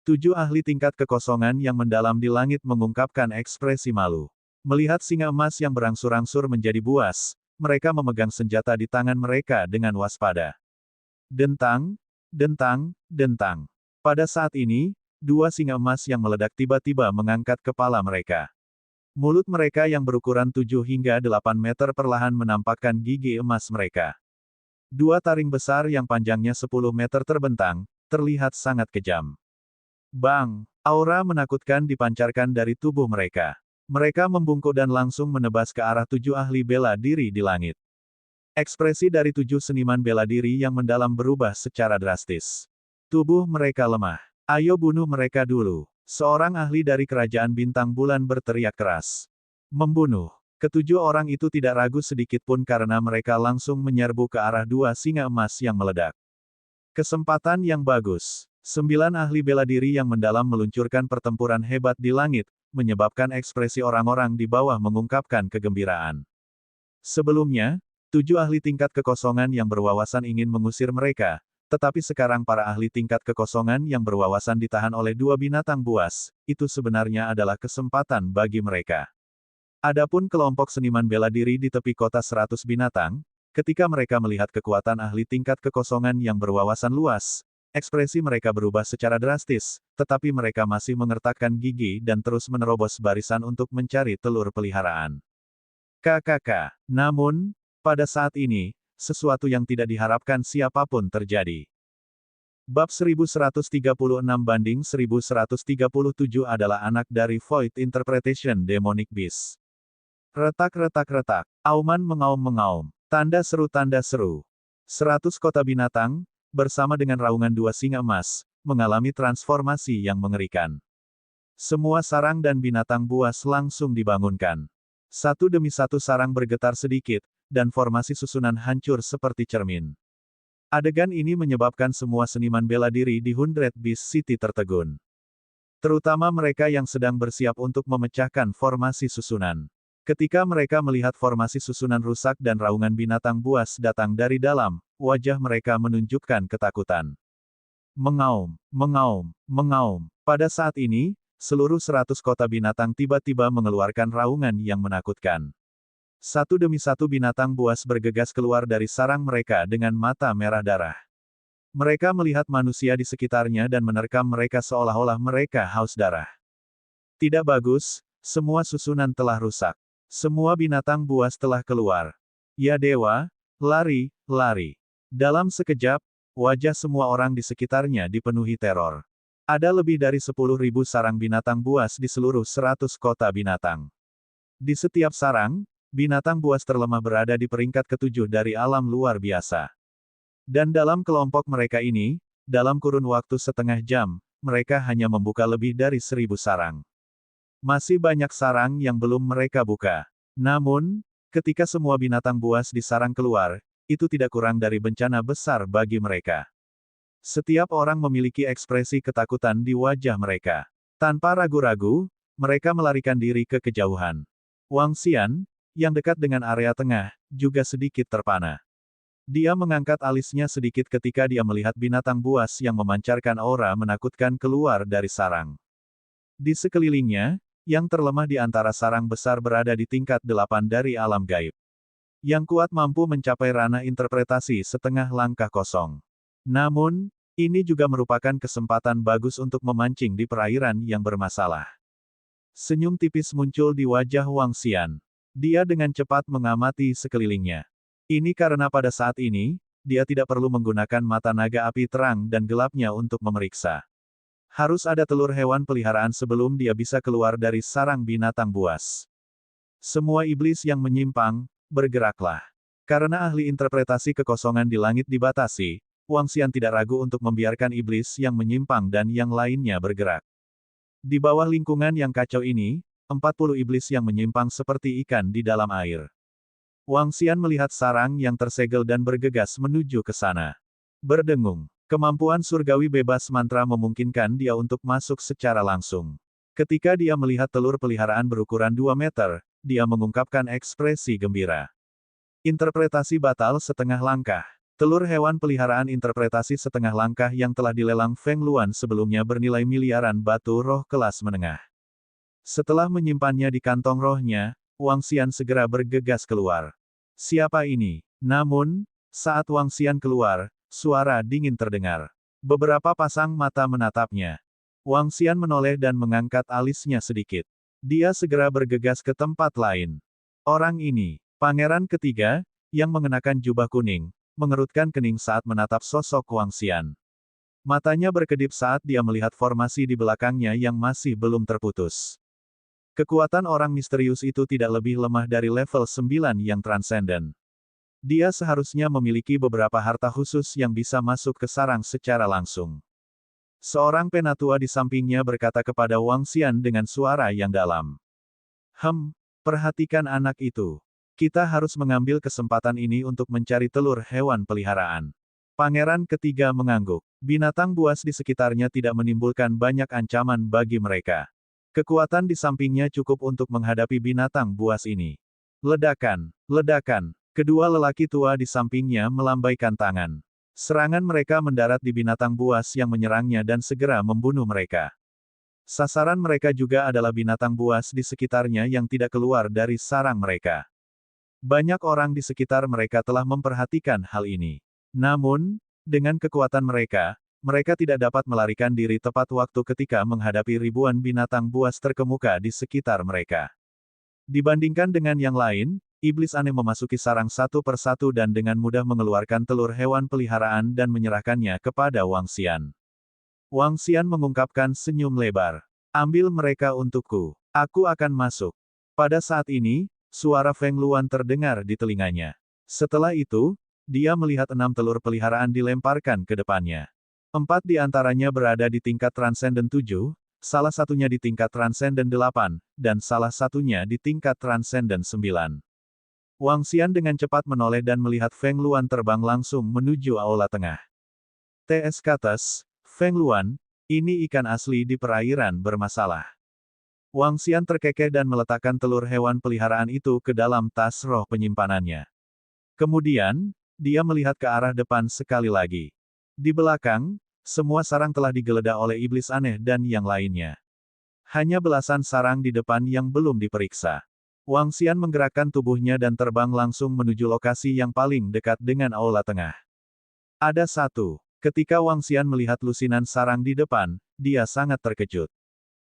7 ahli tingkat kekosongan yang mendalam di langit mengungkapkan ekspresi malu. Melihat singa emas yang berangsur-angsur menjadi buas, mereka memegang senjata di tangan mereka dengan waspada. Dentang, dentang, dentang. Pada saat ini, 2 singa emas yang meledak tiba-tiba mengangkat kepala mereka. Mulut mereka yang berukuran 7 hingga 8 meter perlahan menampakkan gigi emas mereka. 2 taring besar yang panjangnya 10 meter terbentang, terlihat sangat kejam. Bang! Aura menakutkan dipancarkan dari tubuh mereka. Mereka membungkuk dan langsung menebas ke arah 7 ahli bela diri di langit. Ekspresi dari 7 seniman bela diri yang mendalam berubah secara drastis. Tubuh mereka lemah. Ayo bunuh mereka dulu. Seorang ahli dari kerajaan bintang bulan berteriak keras. Membunuh. Ketujuh orang itu tidak ragu sedikitpun karena mereka langsung menyerbu ke arah 2 singa emas yang meledak. Kesempatan yang bagus. 9 ahli bela diri yang mendalam meluncurkan pertempuran hebat di langit, menyebabkan ekspresi orang-orang di bawah mengungkapkan kegembiraan. Sebelumnya, 7 ahli tingkat kekosongan yang berwawasan ingin mengusir mereka, tetapi sekarang para ahli tingkat kekosongan yang berwawasan ditahan oleh 2 binatang buas, itu sebenarnya adalah kesempatan bagi mereka. Adapun kelompok seniman bela diri di tepi kota 100 binatang, ketika mereka melihat kekuatan ahli tingkat kekosongan yang berwawasan luas, ekspresi mereka berubah secara drastis, tetapi mereka masih mengertakkan gigi dan terus menerobos barisan untuk mencari telur peliharaan. KKK. Namun, pada saat ini, sesuatu yang tidak diharapkan siapapun terjadi. Bab 1136 banding 1137 adalah anak dari Void Interpretation Demonic Beast. Retak-retak-retak. Auman mengaum-mengaum. Tanda seru. 100 kota binatang, bersama dengan raungan 2 singa emas, mengalami transformasi yang mengerikan. Semua sarang dan binatang buas langsung dibangunkan. Satu demi satu sarang bergetar sedikit, dan formasi susunan hancur seperti cermin. Adegan ini menyebabkan semua seniman bela diri di 100 Beast City tertegun. Terutama mereka yang sedang bersiap untuk memecahkan formasi susunan. Ketika mereka melihat formasi susunan rusak dan raungan binatang buas datang dari dalam, wajah mereka menunjukkan ketakutan. Mengaum. Pada saat ini, seluruh 100 kota binatang tiba-tiba mengeluarkan raungan yang menakutkan. Satu demi satu binatang buas bergegas keluar dari sarang mereka dengan mata merah darah. Mereka melihat manusia di sekitarnya dan menerkam mereka seolah-olah mereka haus darah. Tidak bagus, semua susunan telah rusak. Semua binatang buas telah keluar. Ya dewa, lari. Dalam sekejap, wajah semua orang di sekitarnya dipenuhi teror. Ada lebih dari 10.000 sarang binatang buas di seluruh 100 kota binatang. Di setiap sarang, binatang buas terlemah berada di peringkat ke-7 dari alam luar biasa. Dan dalam kelompok mereka ini, dalam kurun waktu setengah jam, mereka hanya membuka lebih dari 1.000 sarang. Masih banyak sarang yang belum mereka buka. Namun, ketika semua binatang buas di sarang keluar, itu tidak kurang dari bencana besar bagi mereka. Setiap orang memiliki ekspresi ketakutan di wajah mereka. Tanpa ragu-ragu, mereka melarikan diri ke kejauhan. Wang Xian, yang dekat dengan area tengah, juga sedikit terpana. Dia mengangkat alisnya sedikit ketika dia melihat binatang buas yang memancarkan aura menakutkan keluar dari sarang. Di sekelilingnya, yang terlemah di antara sarang besar berada di tingkat 8 dari alam gaib. Yang kuat mampu mencapai ranah interpretasi setengah langkah kosong. Namun, ini juga merupakan kesempatan bagus untuk memancing di perairan yang bermasalah. Senyum tipis muncul di wajah Wang Xian. Dia dengan cepat mengamati sekelilingnya. Ini karena pada saat ini, dia tidak perlu menggunakan mata naga api terang dan gelapnya untuk memeriksa. Harus ada telur hewan peliharaan sebelum dia bisa keluar dari sarang binatang buas. Semua iblis yang menyimpang, bergeraklah. Karena ahli interpretasi kekosongan di langit dibatasi, Wang Xian tidak ragu untuk membiarkan iblis yang menyimpang dan yang lainnya bergerak. Di bawah lingkungan yang kacau ini, 40 iblis yang menyimpang seperti ikan di dalam air. Wang Xian melihat sarang yang tersegel dan bergegas menuju ke sana. Berdengung. Kemampuan surgawi bebas mantra memungkinkan dia untuk masuk secara langsung. Ketika dia melihat telur peliharaan berukuran 2 meter, dia mengungkapkan ekspresi gembira. Interpretasi batal setengah langkah. Telur hewan peliharaan interpretasi setengah langkah yang telah dilelang Feng Luan sebelumnya bernilai miliaran batu roh kelas menengah. Setelah menyimpannya di kantong rohnya, Wang Xian segera bergegas keluar. Siapa ini? Namun, saat Wang Xian keluar, suara dingin terdengar. Beberapa pasang mata menatapnya. Wang Xian menoleh dan mengangkat alisnya sedikit. Dia segera bergegas ke tempat lain. Orang ini, pangeran ketiga, yang mengenakan jubah kuning, mengerutkan kening saat menatap sosok Wang Xian. Matanya berkedip saat dia melihat formasi di belakangnya yang masih belum terputus. Kekuatan orang misterius itu tidak lebih lemah dari level 9 yang transenden. Dia seharusnya memiliki beberapa harta khusus yang bisa masuk ke sarang secara langsung. Seorang penatua di sampingnya berkata kepada Wang Xian dengan suara yang dalam. Perhatikan anak itu. Kita harus mengambil kesempatan ini untuk mencari telur hewan peliharaan. Pangeran ketiga mengangguk. Binatang buas di sekitarnya tidak menimbulkan banyak ancaman bagi mereka. Kekuatan di sampingnya cukup untuk menghadapi binatang buas ini. Ledakan, ledakan. Kedua lelaki tua di sampingnya melambaikan tangan. Serangan mereka mendarat di binatang buas yang menyerangnya dan segera membunuh mereka. Sasaran mereka juga adalah binatang buas di sekitarnya yang tidak keluar dari sarang mereka. Banyak orang di sekitar mereka telah memperhatikan hal ini. Namun, dengan kekuatan mereka, mereka tidak dapat melarikan diri tepat waktu ketika menghadapi ribuan binatang buas terkemuka di sekitar mereka. Dibandingkan dengan yang lain, iblis aneh memasuki sarang satu persatu dan dengan mudah mengeluarkan telur hewan peliharaan dan menyerahkannya kepada Wang Xian. Wang Xian mengungkapkan senyum lebar. Ambil mereka untukku. Aku akan masuk. Pada saat ini, suara Feng Luan terdengar di telinganya. Setelah itu, dia melihat 6 telur peliharaan dilemparkan ke depannya. 4 di antaranya berada di tingkat Transcendent 7, salah satunya di tingkat Transcendent 8, dan salah satunya di tingkat Transcendent 9. Wang Xian dengan cepat menoleh dan melihat Feng Luan terbang langsung menuju aula tengah. TS Kates, Feng Luan, ini ikan asli di perairan bermasalah. Wang Xian terkekeh dan meletakkan telur hewan peliharaan itu ke dalam tas roh penyimpanannya. Kemudian, dia melihat ke arah depan sekali lagi. Di belakang, semua sarang telah digeledah oleh iblis aneh dan yang lainnya. Hanya belasan sarang di depan yang belum diperiksa. Wang Xian menggerakkan tubuhnya dan terbang langsung menuju lokasi yang paling dekat dengan aula tengah. Ada satu. Ketika Wang Xian melihat lusinan sarang di depan, dia sangat terkejut.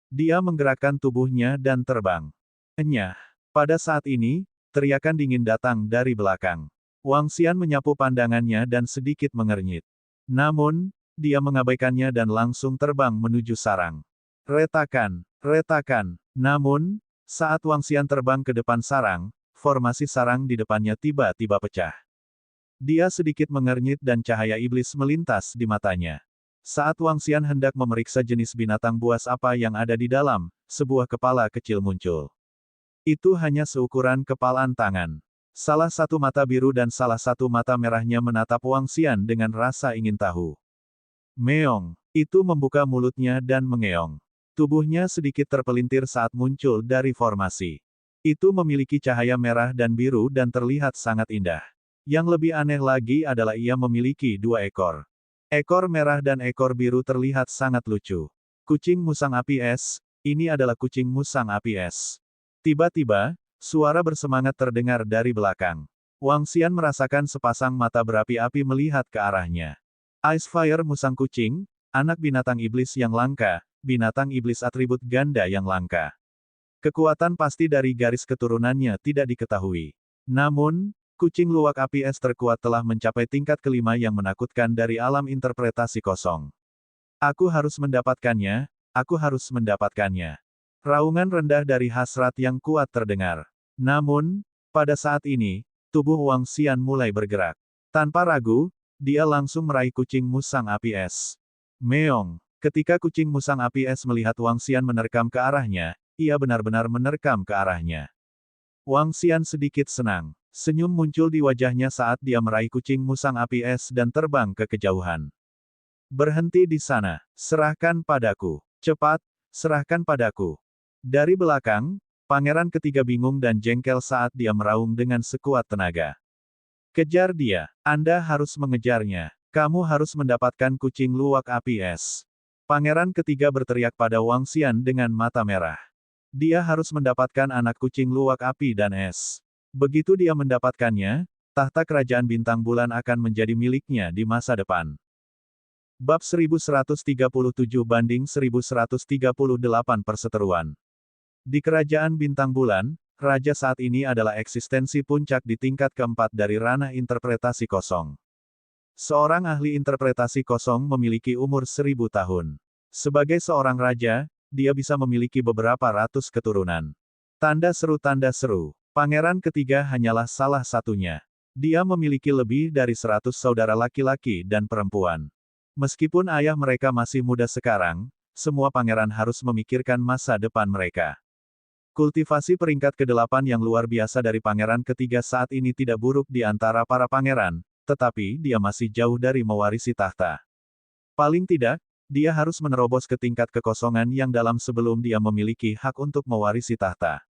Dia menggerakkan tubuhnya dan terbang. Enyah. Pada saat ini, teriakan dingin datang dari belakang. Wang Xian menyapu pandangannya dan sedikit mengernyit. Namun, dia mengabaikannya dan langsung terbang menuju sarang. Retakan, retakan. Namun, saat Wang Xian terbang ke depan sarang, formasi sarang di depannya tiba-tiba pecah. Dia sedikit mengernyit dan cahaya iblis melintas di matanya. Saat Wang Xian hendak memeriksa jenis binatang buas apa yang ada di dalam, sebuah kepala kecil muncul. Itu hanya seukuran kepalan tangan. Salah satu mata biru dan salah satu mata merahnya menatap Wang Xian dengan rasa ingin tahu. Meong. Itu membuka mulutnya dan mengeong. Tubuhnya sedikit terpelintir saat muncul dari formasi. Itu memiliki cahaya merah dan biru dan terlihat sangat indah. Yang lebih aneh lagi adalah ia memiliki 2 ekor. Ekor merah dan ekor biru terlihat sangat lucu. Kucing musang api es, ini adalah kucing musang api es. Tiba-tiba, suara bersemangat terdengar dari belakang. Wang Xian merasakan sepasang mata berapi-api melihat ke arahnya. Icefire musang kucing, anak binatang iblis yang langka, binatang iblis atribut ganda yang langka. Kekuatan pasti dari garis keturunannya tidak diketahui. Namun, kucing luwak api es terkuat telah mencapai tingkat kelima yang menakutkan dari alam interpretasi kosong. Aku harus mendapatkannya, aku harus mendapatkannya. Raungan rendah dari hasrat yang kuat terdengar. Namun, pada saat ini, tubuh Wang Xian mulai bergerak. Tanpa ragu, dia langsung meraih kucing musang api es. Meong. Ketika kucing musang api es melihat Wang Xian menerkam ke arahnya, ia benar-benar menerkam ke arahnya. Wang Xian sedikit senang. Senyum muncul di wajahnya saat dia meraih kucing musang api es dan terbang ke kejauhan. Berhenti di sana. Serahkan padaku. Cepat, serahkan padaku. Dari belakang, pangeran ketiga bingung dan jengkel saat dia meraung dengan sekuat tenaga. Kejar dia. Anda harus mengejarnya. Kamu harus mendapatkan kucing luwak api es. Pangeran ketiga berteriak pada Wang Xian dengan mata merah. Dia harus mendapatkan anak kucing luwak api dan es. Begitu dia mendapatkannya, tahta kerajaan bintang bulan akan menjadi miliknya di masa depan. Bab 1137 banding 1138 perseteruan. Di kerajaan bintang bulan, raja saat ini adalah eksistensi puncak di tingkat keempat dari ranah interpretasi kosong. Seorang ahli interpretasi kosong memiliki umur 1000 tahun. Sebagai seorang raja, dia bisa memiliki beberapa ratus keturunan. Tanda seru, pangeran ketiga hanyalah salah satunya. Dia memiliki lebih dari 100 saudara laki-laki dan perempuan. Meskipun ayah mereka masih muda sekarang, semua pangeran harus memikirkan masa depan mereka. Kultivasi peringkat ke-8 yang luar biasa dari pangeran ketiga saat ini tidak buruk di antara para pangeran, tetapi dia masih jauh dari mewarisi tahta. Paling tidak, dia harus menerobos ke tingkat kekosongan yang dalam sebelum dia memiliki hak untuk mewarisi tahta.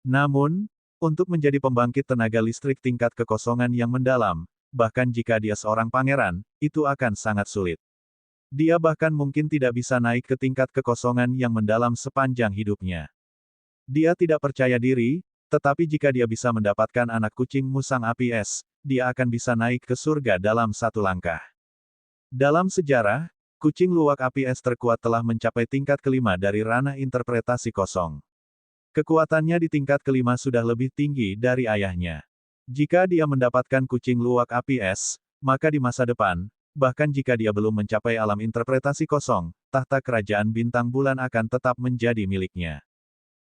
Namun, Untuk menjadi pembangkit tenaga listrik tingkat kekosongan yang mendalam, bahkan jika dia seorang pangeran, itu akan sangat sulit. Dia bahkan mungkin tidak bisa naik ke tingkat kekosongan yang mendalam sepanjang hidupnya. Dia tidak percaya diri, tetapi jika dia bisa mendapatkan anak kucing musang api es, dia akan bisa naik ke surga dalam satu langkah. Dalam sejarah, kucing luwak api es terkuat telah mencapai tingkat kelima dari ranah interpretasi kosong. Kekuatannya di tingkat kelima sudah lebih tinggi dari ayahnya. Jika dia mendapatkan kucing luwak api es, maka di masa depan, bahkan jika dia belum mencapai alam interpretasi kosong, tahta kerajaan bintang bulan akan tetap menjadi miliknya.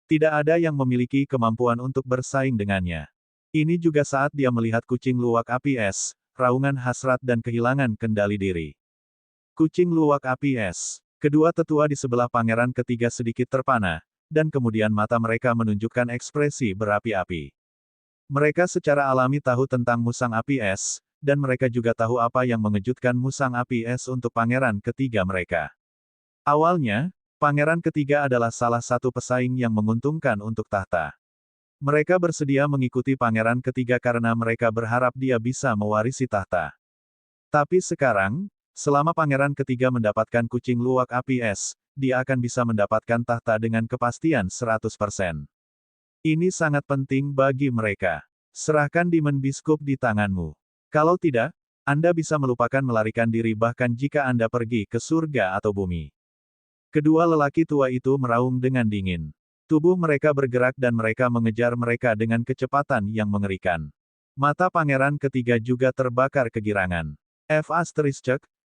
Tidak ada yang memiliki kemampuan untuk bersaing dengannya. Ini juga saat dia melihat kucing luwak api es, raungan hasrat dan kehilangan kendali diri. Kucing luwak api es. Kedua tetua di sebelah pangeran ketiga sedikit terpana, dan kemudian mata mereka menunjukkan ekspresi berapi-api. Mereka secara alami tahu tentang musang api es, dan mereka juga tahu apa yang mengejutkan musang api es untuk pangeran ketiga mereka. Awalnya, pangeran ketiga adalah salah satu pesaing yang menguntungkan untuk tahta. Mereka bersedia mengikuti pangeran ketiga karena mereka berharap dia bisa mewarisi tahta. Tapi sekarang, selama pangeran ketiga mendapatkan kucing luwak api es, dia akan bisa mendapatkan tahta dengan kepastian 100%. Ini sangat penting bagi mereka. Serahkan Demon Biskup di tanganmu. Kalau tidak, Anda bisa melupakan melarikan diri bahkan jika Anda pergi ke surga atau bumi. Kedua lelaki tua itu meraung dengan dingin. Tubuh mereka bergerak dan mereka mengejar mereka dengan kecepatan yang mengerikan. Mata pangeran ketiga juga terbakar kegirangan.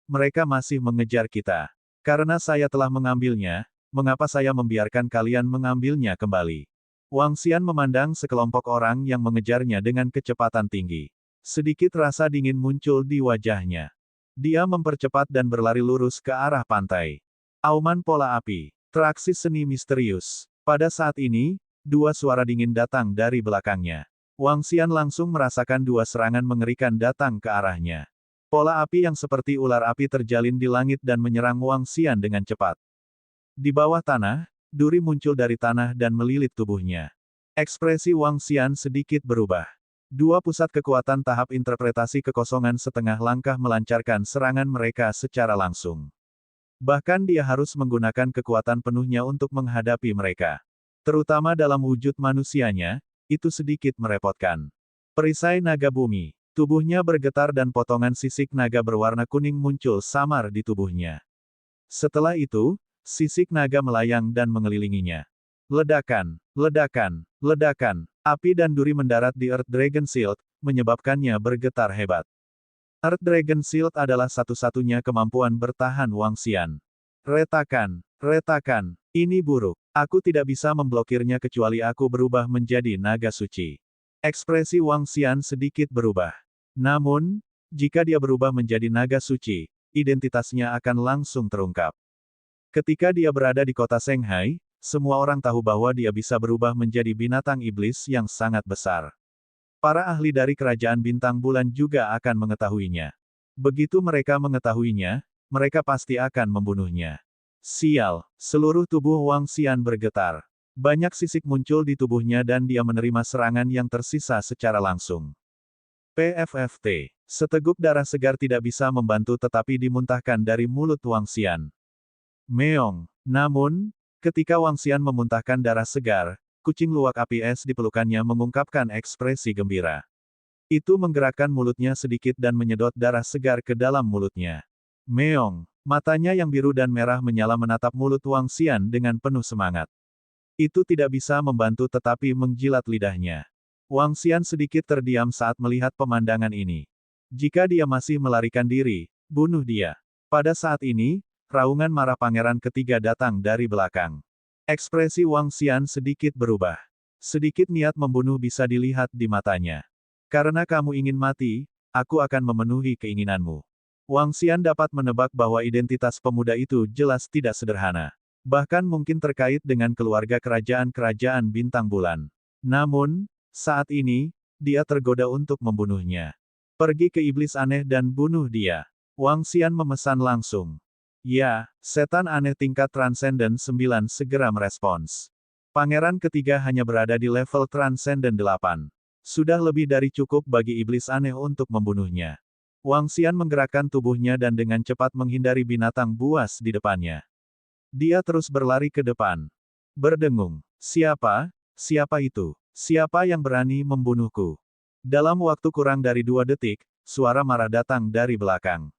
Mereka masih mengejar kita. Karena saya telah mengambilnya, mengapa saya membiarkan kalian mengambilnya kembali? Wang Xian memandang sekelompok orang yang mengejarnya dengan kecepatan tinggi. Sedikit rasa dingin muncul di wajahnya. Dia mempercepat dan berlari lurus ke arah pantai. Auman pola api. Traksi seni misterius. Pada saat ini, dua suara dingin datang dari belakangnya. Wang Xian langsung merasakan dua serangan mengerikan datang ke arahnya. Pola api yang seperti ular api terjalin di langit dan menyerang Wang Xian dengan cepat. Di bawah tanah, duri muncul dari tanah dan melilit tubuhnya. Ekspresi Wang Xian sedikit berubah. Dua pusat kekuatan tahap interpretasi kekosongan setengah langkah melancarkan serangan mereka secara langsung. Bahkan dia harus menggunakan kekuatan penuhnya untuk menghadapi mereka. Terutama dalam wujud manusianya, itu sedikit merepotkan. Perisai naga bumi. Tubuhnya bergetar dan potongan sisik naga berwarna kuning muncul samar di tubuhnya. Setelah itu, sisik naga melayang dan mengelilinginya. Ledakan, ledakan, ledakan, api dan duri mendarat di Earth Dragon Shield, menyebabkannya bergetar hebat. Earth Dragon Shield adalah satu-satunya kemampuan bertahan Wang Xian. Retakan, retakan, ini buruk. Aku tidak bisa memblokirnya kecuali aku berubah menjadi naga suci. Ekspresi Wang Xian sedikit berubah. Namun, jika dia berubah menjadi naga suci, identitasnya akan langsung terungkap. Ketika dia berada di kota Shanghai, semua orang tahu bahwa dia bisa berubah menjadi binatang iblis yang sangat besar. Para ahli dari kerajaan bintang bulan juga akan mengetahuinya. Begitu mereka mengetahuinya, mereka pasti akan membunuhnya. Sial, seluruh tubuh Wang Xian bergetar. Banyak sisik muncul di tubuhnya dan dia menerima serangan yang tersisa secara langsung. PFFT. Seteguk darah segar tidak bisa membantu tetapi dimuntahkan dari mulut Wang Xian. Meong. Namun, ketika Wang Xian memuntahkan darah segar, kucing luwak api es di pelukannya mengungkapkan ekspresi gembira. Itu menggerakkan mulutnya sedikit dan menyedot darah segar ke dalam mulutnya. Meong. Matanya yang biru dan merah menyala menatap mulut Wang Xian dengan penuh semangat. Itu tidak bisa membantu tetapi menjilat lidahnya. Wang Xian sedikit terdiam saat melihat pemandangan ini. Jika dia masih melarikan diri, bunuh dia. Pada saat ini, raungan marah pangeran ketiga datang dari belakang. Ekspresi Wang Xian sedikit berubah. Sedikit niat membunuh bisa dilihat di matanya. Karena kamu ingin mati, aku akan memenuhi keinginanmu. Wang Xian dapat menebak bahwa identitas pemuda itu jelas tidak sederhana. Bahkan mungkin terkait dengan keluarga kerajaan-kerajaan bintang bulan. Namun, saat ini, dia tergoda untuk membunuhnya. Pergi ke iblis aneh dan bunuh dia. Wang Xian memesan langsung. Ya, setan aneh tingkat Transcendent 9 segera merespons. Pangeran ketiga hanya berada di level Transcendent 8. Sudah lebih dari cukup bagi iblis aneh untuk membunuhnya. Wang Xian menggerakkan tubuhnya dan dengan cepat menghindari binatang buas di depannya. Dia terus berlari ke depan. Berdengung. Siapa? Siapa itu? Siapa yang berani membunuhku? Dalam waktu kurang dari 2 detik, suara marah datang dari belakang.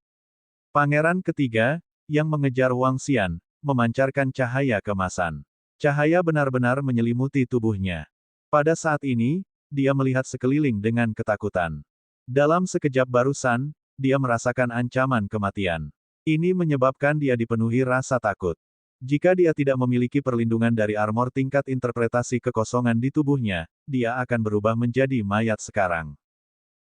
Pangeran ketiga, yang mengejar Wang Xian, memancarkan cahaya kemasan. Cahaya benar-benar menyelimuti tubuhnya. Pada saat ini, dia melihat sekeliling dengan ketakutan. Dalam sekejap barusan, dia merasakan ancaman kematian. Ini menyebabkan dia dipenuhi rasa takut. Jika dia tidak memiliki perlindungan dari armor tingkat interpretasi kekosongan di tubuhnya, dia akan berubah menjadi mayat sekarang.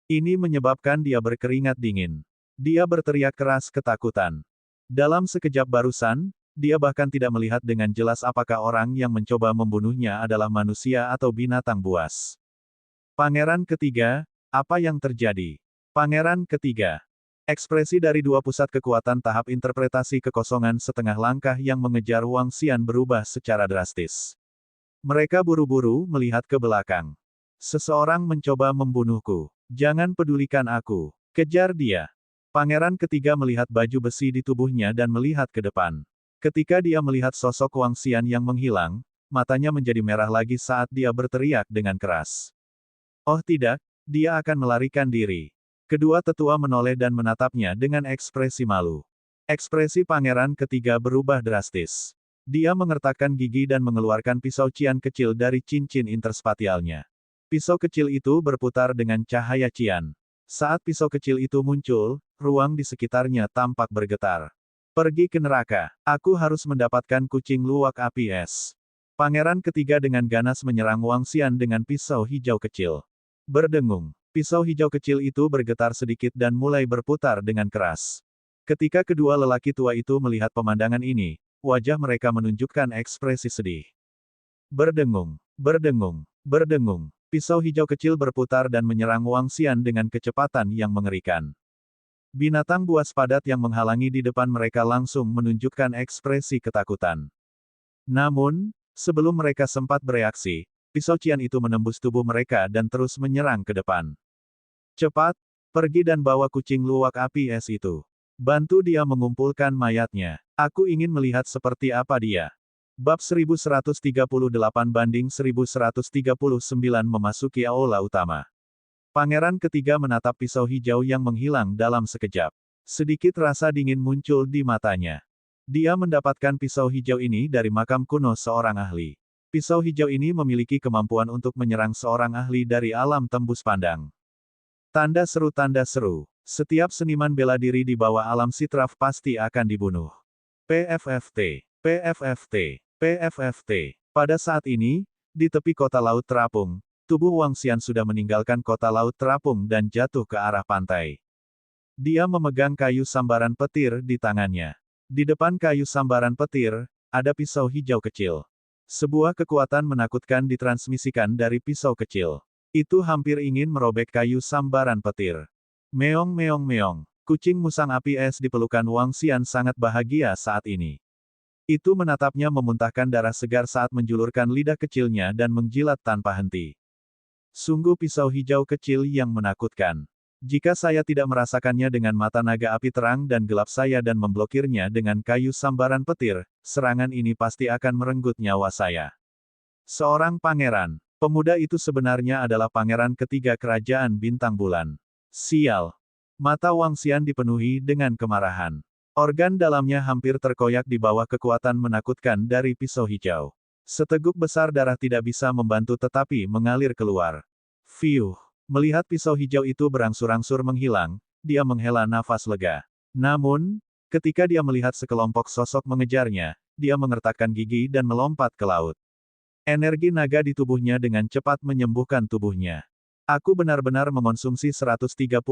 Ini menyebabkan dia berkeringat dingin. Dia berteriak keras ketakutan. Dalam sekejap barusan, dia bahkan tidak melihat dengan jelas apakah orang yang mencoba membunuhnya adalah manusia atau binatang buas. Pangeran ketiga, apa yang terjadi? Pangeran ketiga. Ekspresi dari dua pusat kekuatan tahap interpretasi kekosongan setengah langkah yang mengejar Wang Xian berubah secara drastis. Mereka buru-buru melihat ke belakang. Seseorang mencoba membunuhku. Jangan pedulikan aku. Kejar dia. Pangeran ketiga melihat baju besi di tubuhnya dan melihat ke depan. Ketika dia melihat sosok Wang Xian yang menghilang, matanya menjadi merah lagi saat dia berteriak dengan keras. Oh tidak, dia akan melarikan diri. Kedua tetua menoleh dan menatapnya dengan ekspresi malu. Ekspresi pangeran ketiga berubah drastis. Dia mengertakkan gigi dan mengeluarkan pisau cian kecil dari cincin interspatialnya. Pisau kecil itu berputar dengan cahaya cian. Saat pisau kecil itu muncul, ruang di sekitarnya tampak bergetar. Pergi ke neraka. Aku harus mendapatkan kucing luwak api es. Pangeran ketiga dengan ganas menyerang Wang Xian dengan pisau hijau kecil. Berdengung. Pisau hijau kecil itu bergetar sedikit dan mulai berputar dengan keras. Ketika kedua lelaki tua itu melihat pemandangan ini, wajah mereka menunjukkan ekspresi sedih. Berdengung, berdengung, berdengung. Pisau hijau kecil berputar dan menyerang Wang Xian dengan kecepatan yang mengerikan. Binatang buas padat yang menghalangi di depan mereka langsung menunjukkan ekspresi ketakutan. Namun, sebelum mereka sempat bereaksi, pisau cian itu menembus tubuh mereka dan terus menyerang ke depan. Cepat, pergi dan bawa kucing luwak api es itu. Bantu dia mengumpulkan mayatnya. Aku ingin melihat seperti apa dia. Bab 1138-1139 memasuki aula utama. Pangeran ketiga menatap pisau hijau yang menghilang dalam sekejap. Sedikit rasa dingin muncul di matanya. Dia mendapatkan pisau hijau ini dari makam kuno seorang ahli. Pisau hijau ini memiliki kemampuan untuk menyerang seorang ahli dari alam tembus pandang. Tanda seru, tanda seru. Setiap seniman bela diri di bawah alam sitraf pasti akan dibunuh. PFFT, PFFT, PFFT. Pada saat ini, di tepi kota Laut Terapung, tubuh Wang Xian sudah meninggalkan kota Laut Terapung dan jatuh ke arah pantai. Dia memegang kayu sambaran petir di tangannya. Di depan kayu sambaran petir, ada pisau hijau kecil. Sebuah kekuatan menakutkan ditransmisikan dari pisau kecil. Itu hampir ingin merobek kayu sambaran petir. Meong meong meong. Kucing musang api es di pelukan Wang Xian sangat bahagia saat ini. Itu menatapnya memuntahkan darah segar saat menjulurkan lidah kecilnya dan menjilat tanpa henti. Sungguh pisau hijau kecil yang menakutkan. Jika saya tidak merasakannya dengan mata naga api terang dan gelap saya dan memblokirnya dengan kayu sambaran petir, serangan ini pasti akan merenggut nyawa saya. Seorang pangeran. Pemuda itu sebenarnya adalah pangeran ketiga kerajaan bintang bulan. Sial. Mata Wang Xian dipenuhi dengan kemarahan. Organ dalamnya hampir terkoyak di bawah kekuatan menakutkan dari pisau hijau. Seteguk besar darah tidak bisa membantu tetapi mengalir keluar. Fiuh. Melihat pisau hijau itu berangsur-angsur menghilang, dia menghela nafas lega. Namun, ketika dia melihat sekelompok sosok mengejarnya, dia mengertakkan gigi dan melompat ke laut. Energi naga di tubuhnya dengan cepat menyembuhkan tubuhnya. Aku benar-benar mengonsumsi 130.000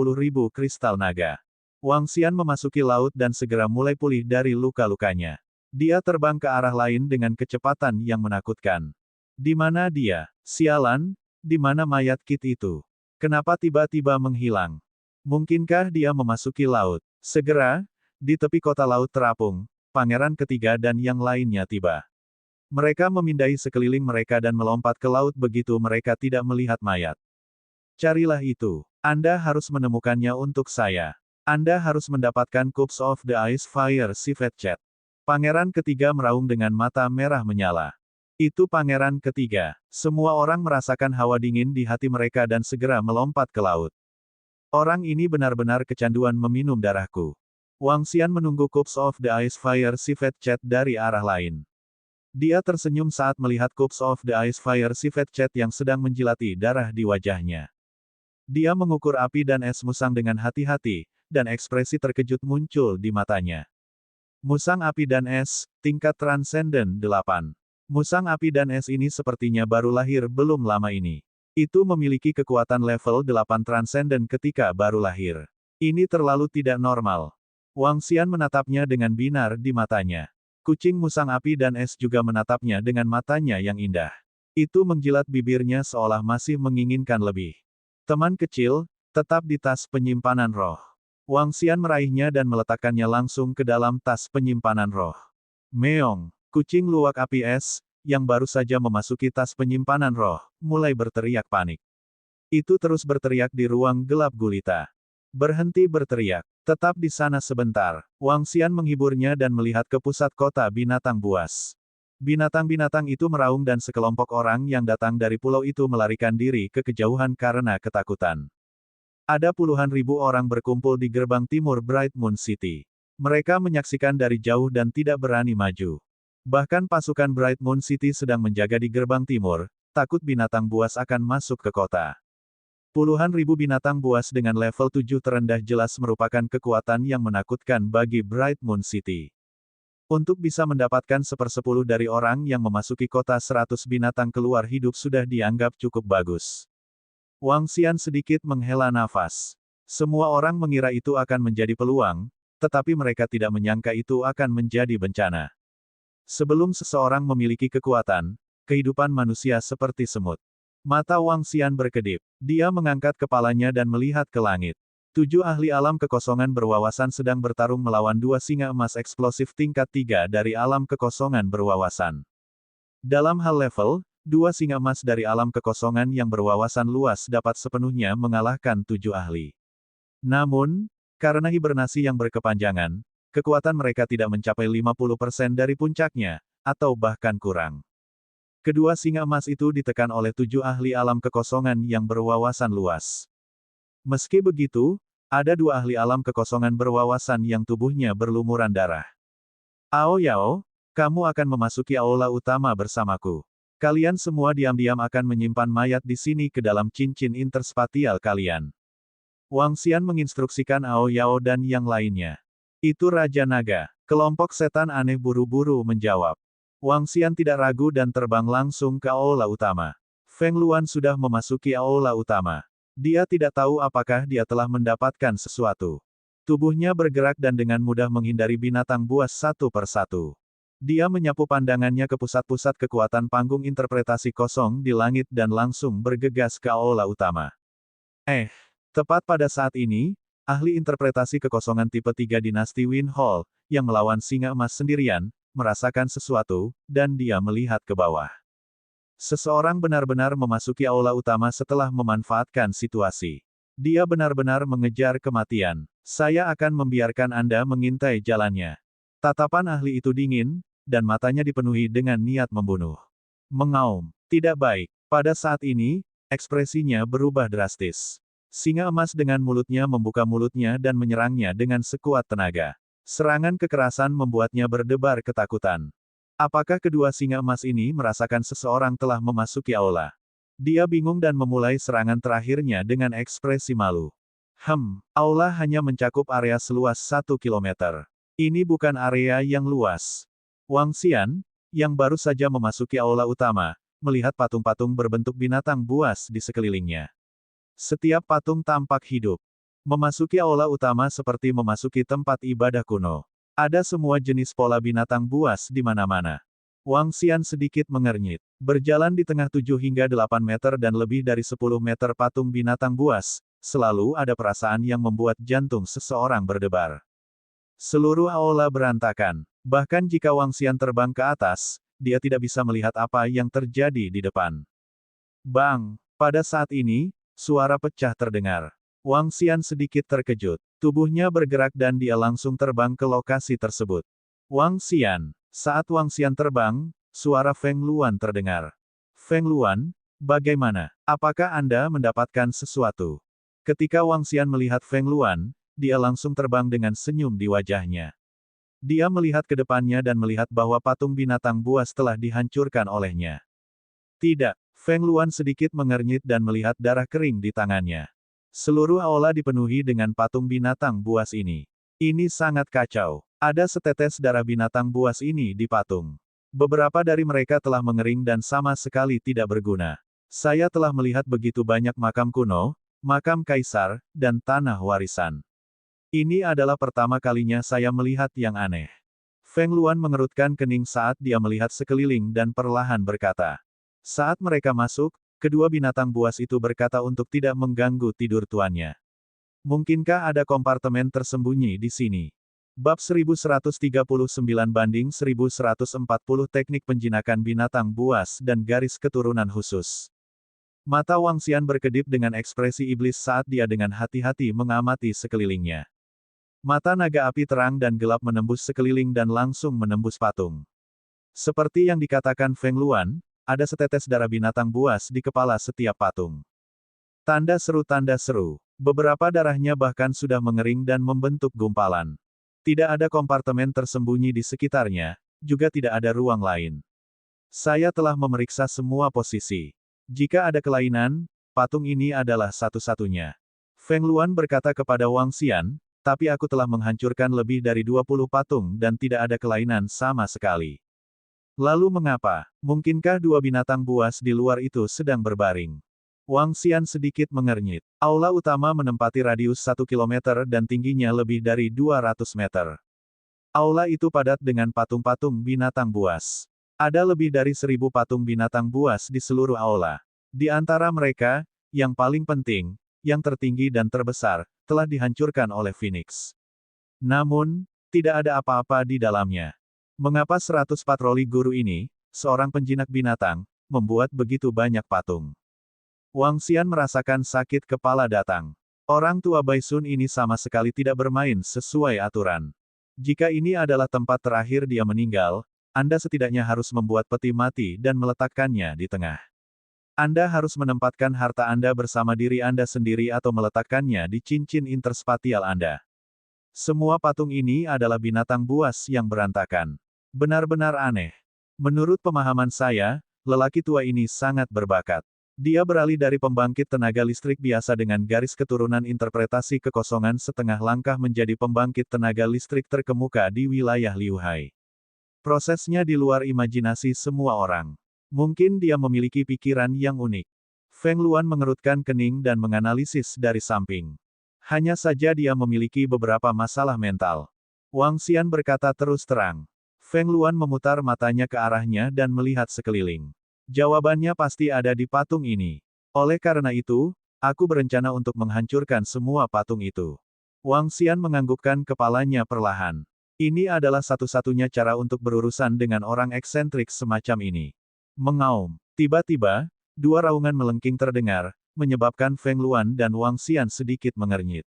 kristal naga. Wang Xian memasuki laut dan segera mulai pulih dari luka-lukanya. Dia terbang ke arah lain dengan kecepatan yang menakutkan. Di mana dia? Sialan, di mana mayat Kit itu? Kenapa tiba-tiba menghilang? Mungkinkah dia memasuki laut? Segera, di tepi kota Laut Terapung, pangeran ketiga dan yang lainnya tiba. Mereka memindai sekeliling mereka dan melompat ke laut begitu mereka tidak melihat mayat. Carilah itu. Anda harus menemukannya untuk saya. Anda harus mendapatkan Cups of the Ice Fire Civet Chat. Pangeran ketiga meraung dengan mata merah menyala. Itu pangeran ketiga. Semua orang merasakan hawa dingin di hati mereka dan segera melompat ke laut. Orang ini benar-benar kecanduan meminum darahku. Wang Xian menunggu Cups of the Ice Fire Civet Chat dari arah lain. Dia tersenyum saat melihat Cups of the Ice Fire Civet Chat yang sedang menjilati darah di wajahnya. Dia mengukur api dan es musang dengan hati-hati, dan ekspresi terkejut muncul di matanya. Musang api dan es, tingkat transenden 8. Musang api dan es ini sepertinya baru lahir belum lama ini. Itu memiliki kekuatan level 8 transenden ketika baru lahir. Ini terlalu tidak normal. Wang Xian menatapnya dengan binar di matanya. Kucing musang api dan es juga menatapnya dengan matanya yang indah. Itu menjilat bibirnya seolah masih menginginkan lebih. Teman kecil, tetap di tas penyimpanan roh. Wang Xian meraihnya dan meletakkannya langsung ke dalam tas penyimpanan roh. Meong, kucing luwak api es, yang baru saja memasuki tas penyimpanan roh, mulai berteriak panik. Itu terus berteriak di ruang gelap gulita. Berhenti berteriak. Tetap di sana sebentar. Wang Xian menghiburnya dan melihat ke pusat kota binatang buas. Binatang-binatang itu meraung dan sekelompok orang yang datang dari pulau itu melarikan diri ke kejauhan karena ketakutan. Ada puluhan ribu orang berkumpul di gerbang timur Bright Moon City. Mereka menyaksikan dari jauh dan tidak berani maju. Bahkan pasukan Bright Moon City sedang menjaga di gerbang timur, takut binatang buas akan masuk ke kota. Puluhan ribu binatang buas dengan level 7 terendah jelas merupakan kekuatan yang menakutkan bagi Bright Moon City. Untuk bisa mendapatkan 1/10 dari orang yang memasuki kota 100 binatang keluar hidup sudah dianggap cukup bagus. Wang Xian sedikit menghela nafas. Semua orang mengira itu akan menjadi peluang, tetapi mereka tidak menyangka itu akan menjadi bencana. Sebelum seseorang memiliki kekuatan, kehidupan manusia seperti semut. Mata Wang Xian berkedip. Dia mengangkat kepalanya dan melihat ke langit. 7 ahli alam kekosongan berwawasan sedang bertarung melawan 2 singa emas eksplosif tingkat 3 dari alam kekosongan berwawasan. Dalam hal level, 2 singa emas dari alam kekosongan yang berwawasan luas dapat sepenuhnya mengalahkan 7 ahli. Namun, karena hibernasi yang berkepanjangan, kekuatan mereka tidak mencapai 50% dari puncaknya, atau bahkan kurang. Kedua singa emas itu ditekan oleh 7 ahli alam kekosongan yang berwawasan luas. Meski begitu, ada 2 ahli alam kekosongan berwawasan yang tubuhnya berlumuran darah. Ao Yao, kamu akan memasuki aula utama bersamaku. Kalian semua diam-diam akan menyimpan mayat di sini ke dalam cincin interspatial kalian. Wang Xian menginstruksikan Ao Yao dan yang lainnya. Itu Raja Naga. Kelompok setan aneh buru-buru menjawab. Wang Xian tidak ragu dan terbang langsung ke aula utama. Feng Luan sudah memasuki aula utama. Dia tidak tahu apakah dia telah mendapatkan sesuatu. Tubuhnya bergerak dan dengan mudah menghindari binatang buas satu persatu. Dia menyapu pandangannya ke pusat-pusat kekuatan panggung interpretasi kosong di langit dan langsung bergegas ke aula utama. Tepat pada saat ini, ahli interpretasi kekosongan tipe 3 dinasti Win Hall, yang melawan singa emas sendirian, merasakan sesuatu, dan dia melihat ke bawah. Seseorang benar-benar memasuki aula utama setelah memanfaatkan situasi. Dia benar-benar mengejar kematian. Saya akan membiarkan Anda mengintai jalannya. Tatapan ahli itu dingin, dan matanya dipenuhi dengan niat membunuh. Mengaum. Tidak baik. Pada saat ini, ekspresinya berubah drastis. Singa emas dengan mulutnya membuka mulutnya dan menyerangnya dengan sekuat tenaga. Serangan kekerasan membuatnya berdebar ketakutan. Apakah kedua singa emas ini merasakan seseorang telah memasuki aula? Dia bingung dan memulai serangan terakhirnya dengan ekspresi malu. Aula hanya mencakup area seluas 1 kilometer. Ini bukan area yang luas. Wang Xian, yang baru saja memasuki aula utama, melihat patung-patung berbentuk binatang buas di sekelilingnya. Setiap patung tampak hidup. Memasuki aula utama seperti memasuki tempat ibadah kuno. Ada semua jenis pola binatang buas di mana-mana. Wang Xian sedikit mengernyit. Berjalan di tengah 7 hingga 8 meter dan lebih dari 10 meter patung binatang buas, selalu ada perasaan yang membuat jantung seseorang berdebar. Seluruh aula berantakan. Bahkan jika Wang Xian terbang ke atas, dia tidak bisa melihat apa yang terjadi di depan. Bang! Pada saat ini, suara pecah terdengar. Wang Xian sedikit terkejut. Tubuhnya bergerak dan dia langsung terbang ke lokasi tersebut. Wang Xian. Saat Wang Xian terbang, suara Feng Luan terdengar. Feng Luan, bagaimana? Apakah Anda mendapatkan sesuatu? Ketika Wang Xian melihat Feng Luan, dia langsung terbang dengan senyum di wajahnya. Dia melihat ke depannya dan melihat bahwa patung binatang buas telah dihancurkan olehnya. Tidak, Feng Luan sedikit mengernyit dan melihat darah kering di tangannya. Seluruh aula dipenuhi dengan patung binatang buas ini. Ini sangat kacau. Ada setetes darah binatang buas ini di patung. Beberapa dari mereka telah mengering dan sama sekali tidak berguna. Saya telah melihat begitu banyak makam kuno, makam kaisar, dan tanah warisan. Ini adalah pertama kalinya saya melihat yang aneh. Feng Luan mengerutkan kening saat dia melihat sekeliling dan perlahan berkata. Saat mereka masuk, kedua binatang buas itu berkata untuk tidak mengganggu tidur tuannya. Mungkinkah ada kompartemen tersembunyi di sini? Bab 1139-1140 Teknik Penjinakan Binatang Buas dan Garis Keturunan Khusus. Mata Wang Xian berkedip dengan ekspresi iblis saat dia dengan hati-hati mengamati sekelilingnya. Mata naga api terang dan gelap menembus sekeliling dan langsung menembus patung. Seperti yang dikatakan Feng Luan, ada setetes darah binatang buas di kepala setiap patung. Tanda seru. Beberapa darahnya bahkan sudah mengering dan membentuk gumpalan. Tidak ada kompartemen tersembunyi di sekitarnya, juga tidak ada ruang lain. Saya telah memeriksa semua posisi. Jika ada kelainan, patung ini adalah satu-satunya. Feng Luan berkata kepada Wang Xian, tapi aku telah menghancurkan lebih dari 20 patung dan tidak ada kelainan sama sekali. Lalu mengapa? Mungkinkah dua binatang buas di luar itu sedang berbaring? Wang Xian sedikit mengernyit. Aula utama menempati radius 1 km dan tingginya lebih dari 200 meter. Aula itu padat dengan patung-patung binatang buas. Ada lebih dari 1000 patung binatang buas di seluruh aula. Di antara mereka, yang paling penting, yang tertinggi dan terbesar, telah dihancurkan oleh Phoenix. Namun, tidak ada apa-apa di dalamnya. Mengapa 100 patroli guru ini, seorang penjinak binatang, membuat begitu banyak patung? Wang Xian merasakan sakit kepala datang. Orang tua Baisun ini sama sekali tidak bermain sesuai aturan. Jika ini adalah tempat terakhir dia meninggal, Anda setidaknya harus membuat peti mati dan meletakkannya di tengah. Anda harus menempatkan harta Anda bersama diri Anda sendiri atau meletakkannya di cincin interspatial Anda. Semua patung ini adalah binatang buas yang berantakan. Benar-benar aneh. Menurut pemahaman saya, lelaki tua ini sangat berbakat. Dia beralih dari pembangkit tenaga listrik biasa dengan garis keturunan interpretasi kekosongan setengah langkah menjadi pembangkit tenaga listrik terkemuka di wilayah Liuhai. Prosesnya di luar imajinasi semua orang. Mungkin dia memiliki pikiran yang unik. Feng Luan mengerutkan kening dan menganalisis dari samping. Hanya saja dia memiliki beberapa masalah mental. Wang Xian berkata terus terang. Feng Luan memutar matanya ke arahnya dan melihat sekeliling. Jawabannya pasti ada di patung ini. Oleh karena itu, aku berencana untuk menghancurkan semua patung itu. Wang Xian menganggukkan kepalanya perlahan. Ini adalah satu-satunya cara untuk berurusan dengan orang eksentrik semacam ini. Mengaum. Tiba-tiba, dua raungan melengking terdengar, menyebabkan Feng Luan dan Wang Xian sedikit mengernyit.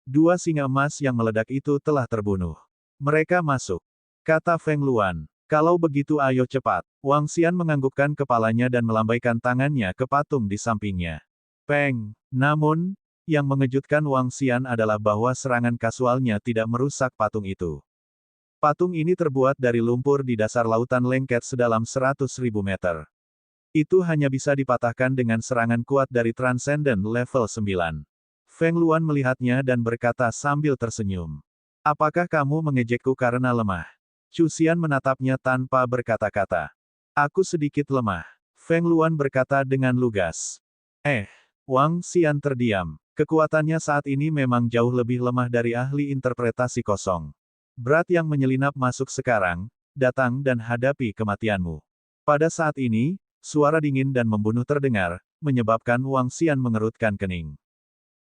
Dua singa emas yang meledak itu telah terbunuh. Mereka masuk. Kata Feng Luan. Kalau begitu ayo cepat. Wang Xian menganggukkan kepalanya dan melambaikan tangannya ke patung di sampingnya. Peng. Namun, yang mengejutkan Wang Xian adalah bahwa serangan kasualnya tidak merusak patung itu. Patung ini terbuat dari lumpur di dasar lautan lengket sedalam 100.000 meter. Itu hanya bisa dipatahkan dengan serangan kuat dari Transcendent level 9. Feng Luan melihatnya dan berkata sambil tersenyum. Apakah kamu mengejekku karena lemah? Chu Xian menatapnya tanpa berkata-kata. Aku sedikit lemah. Feng Luan berkata dengan lugas. Wang Xian terdiam. Kekuatannya saat ini memang jauh lebih lemah dari ahli interpretasi kosong. Berat yang menyelinap masuk sekarang, datang dan hadapi kematianmu. Pada saat ini, suara dingin dan membunuh terdengar, menyebabkan Wang Xian mengerutkan kening.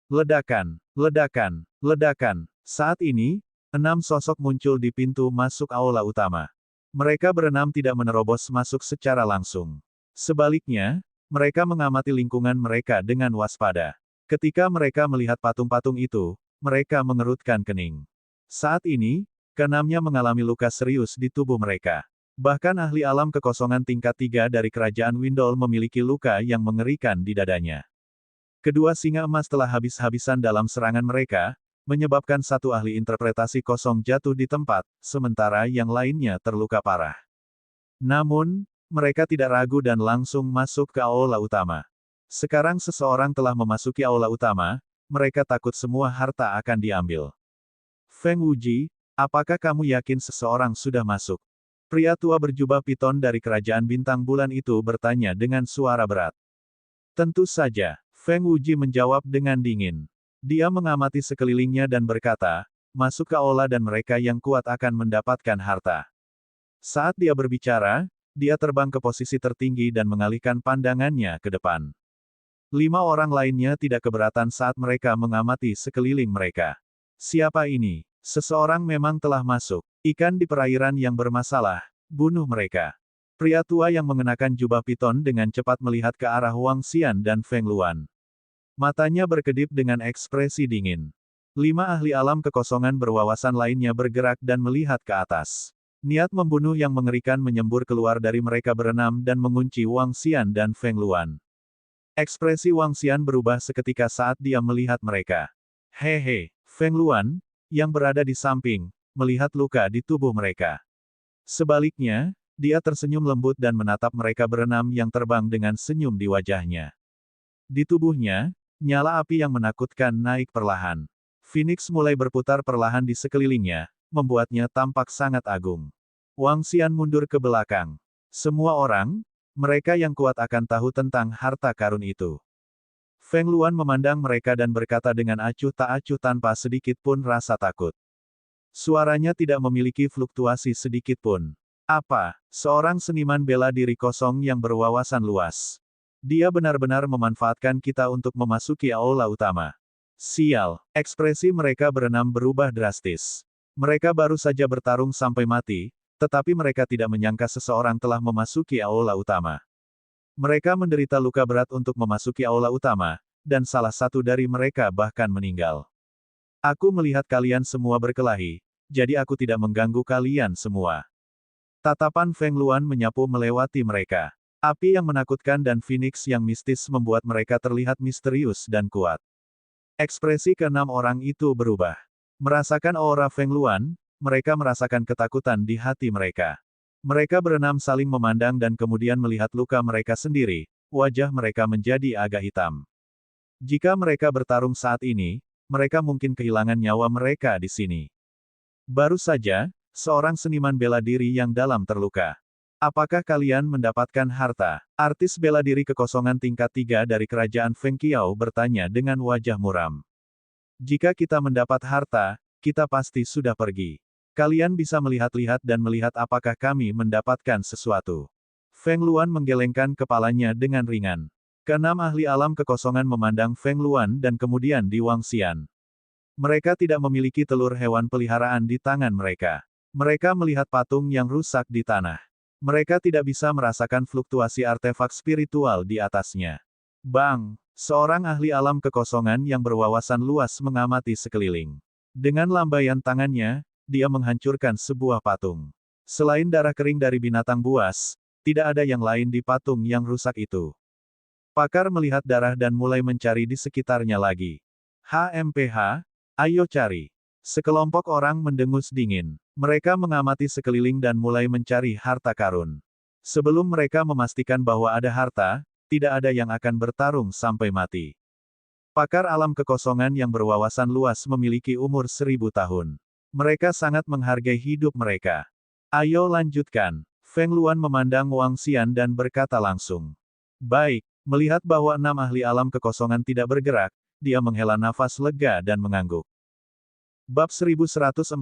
Ledakan, ledakan, ledakan. Saat ini, 6 sosok muncul di pintu masuk aula utama. Mereka berenam tidak menerobos masuk secara langsung. Sebaliknya, mereka mengamati lingkungan mereka dengan waspada. Ketika mereka melihat patung-patung itu, mereka mengerutkan kening. Saat ini, keenamnya mengalami luka serius di tubuh mereka. Bahkan ahli alam kekosongan tingkat 3 dari kerajaan Windol memiliki luka yang mengerikan di dadanya. Kedua singa emas telah habis-habisan dalam serangan mereka, menyebabkan satu ahli interpretasi kosong jatuh di tempat, sementara yang lainnya terluka parah. Namun, mereka tidak ragu dan langsung masuk ke aula utama. Sekarang seseorang telah memasuki aula utama, mereka takut semua harta akan diambil. Feng Wuji, apakah kamu yakin seseorang sudah masuk? Pria tua berjubah piton dari kerajaan bintang bulan itu bertanya dengan suara berat. Tentu saja, Feng Wuji menjawab dengan dingin. Dia mengamati sekelilingnya dan berkata, masuk ke aula dan mereka yang kuat akan mendapatkan harta. Saat dia berbicara, dia terbang ke posisi tertinggi dan mengalihkan pandangannya ke depan. 5 orang lainnya tidak keberatan saat mereka mengamati sekeliling mereka. Siapa ini? Seseorang memang telah masuk. Ikan di perairan yang bermasalah. Bunuh mereka. Pria tua yang mengenakan jubah piton dengan cepat melihat ke arah Wang Xian dan Feng Luan. Matanya berkedip dengan ekspresi dingin. 5 ahli alam kekosongan berwawasan lainnya bergerak dan melihat ke atas. Niat membunuh yang mengerikan menyembur keluar dari mereka berenam dan mengunci Wang Xian dan Feng Luan. Ekspresi Wang Xian berubah seketika saat dia melihat mereka. Hehe, Feng Luan, yang berada di samping, melihat luka di tubuh mereka. Sebaliknya, dia tersenyum lembut dan menatap mereka berenam yang terbang dengan senyum di wajahnya. Di tubuhnya, nyala api yang menakutkan naik perlahan. Phoenix mulai berputar perlahan di sekelilingnya, membuatnya tampak sangat agung. Wang Xian mundur ke belakang. Semua orang, mereka yang kuat akan tahu tentang harta karun itu. Feng Luan memandang mereka dan berkata dengan acuh tak acuh tanpa sedikit pun rasa takut. Suaranya tidak memiliki fluktuasi sedikit pun. Apa? Seorang seniman bela diri kosong yang berwawasan luas. Dia benar-benar memanfaatkan kita untuk memasuki aula utama. Sial, ekspresi mereka berenam berubah drastis. Mereka baru saja bertarung sampai mati, tetapi mereka tidak menyangka seseorang telah memasuki aula utama. Mereka menderita luka berat untuk memasuki aula utama, dan salah satu dari mereka bahkan meninggal. Aku melihat kalian semua berkelahi, jadi aku tidak mengganggu kalian semua. Tatapan Feng Luan menyapu melewati mereka. Api yang menakutkan dan Phoenix yang mistis membuat mereka terlihat misterius dan kuat. Ekspresi keenam orang itu berubah. Merasakan aura Feng Luan, mereka merasakan ketakutan di hati mereka. Mereka berenam saling memandang dan kemudian melihat luka mereka sendiri, wajah mereka menjadi agak hitam. Jika mereka bertarung saat ini, mereka mungkin kehilangan nyawa mereka di sini. Baru saja, seorang seniman bela diri yang dalam terluka. Apakah kalian mendapatkan harta? Artis bela diri kekosongan tingkat 3 dari kerajaan Feng Qiao bertanya dengan wajah muram. Jika kita mendapat harta, kita pasti sudah pergi. Kalian bisa melihat-lihat dan melihat apakah kami mendapatkan sesuatu. Feng Luan menggelengkan kepalanya dengan ringan. Keenam ahli alam kekosongan memandang Feng Luan dan kemudian di Wang Xian. Mereka tidak memiliki telur hewan peliharaan di tangan mereka. Mereka melihat patung yang rusak di tanah. Mereka tidak bisa merasakan fluktuasi artefak spiritual di atasnya. Bang! Seorang ahli alam kekosongan yang berwawasan luas mengamati sekeliling. Dengan lambaian tangannya, dia menghancurkan sebuah patung. Selain darah kering dari binatang buas, tidak ada yang lain di patung yang rusak itu. Pakar melihat darah dan mulai mencari di sekitarnya lagi. HMPH, ayo cari. Sekelompok orang mendengus dingin. Mereka mengamati sekeliling dan mulai mencari harta karun. Sebelum mereka memastikan bahwa ada harta, tidak ada yang akan bertarung sampai mati. Pakar alam kekosongan yang berwawasan luas memiliki umur 1000 tahun. Mereka sangat menghargai hidup mereka. Ayo lanjutkan. Feng Luan memandang Wang Xian dan berkata langsung. Baik, melihat bahwa 6 ahli alam kekosongan tidak bergerak, dia menghela nafas lega dan mengangguk. Bab 1140-1141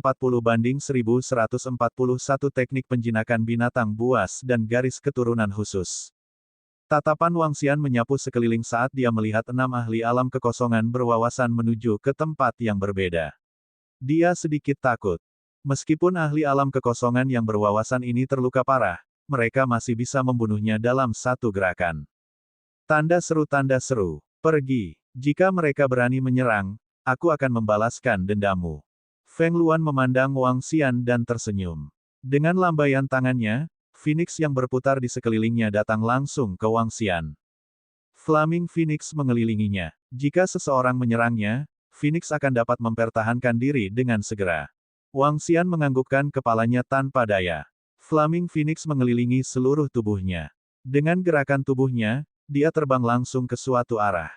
Teknik penjinakan binatang buas dan garis keturunan khusus. Tatapan Wang Xian menyapu sekeliling saat dia melihat 6 ahli alam kekosongan berwawasan menuju ke tempat yang berbeda. Dia sedikit takut. Meskipun ahli alam kekosongan yang berwawasan ini terluka parah, mereka masih bisa membunuhnya dalam satu gerakan. Tanda seru, pergi. Jika mereka berani menyerang, aku akan membalaskan dendammu. Feng Luan memandang Wang Xian dan tersenyum. Dengan lambaian tangannya, Phoenix yang berputar di sekelilingnya datang langsung ke Wang Xian. Flaming Phoenix mengelilinginya. Jika seseorang menyerangnya, Phoenix akan dapat mempertahankan diri dengan segera. Wang Xian menganggukkan kepalanya tanpa daya. Flaming Phoenix mengelilingi seluruh tubuhnya. Dengan gerakan tubuhnya, dia terbang langsung ke suatu arah.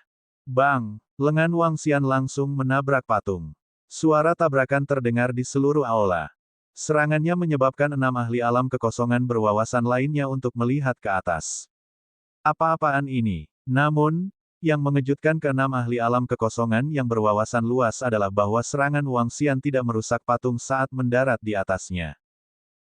Bang! Lengan Wang Xian langsung menabrak patung. Suara tabrakan terdengar di seluruh aula. Serangannya menyebabkan 6 ahli alam kekosongan berwawasan lainnya untuk melihat ke atas. Apa-apaan ini? Namun, yang mengejutkan ke-6 ahli alam kekosongan yang berwawasan luas adalah bahwa serangan Wang Xian tidak merusak patung saat mendarat di atasnya.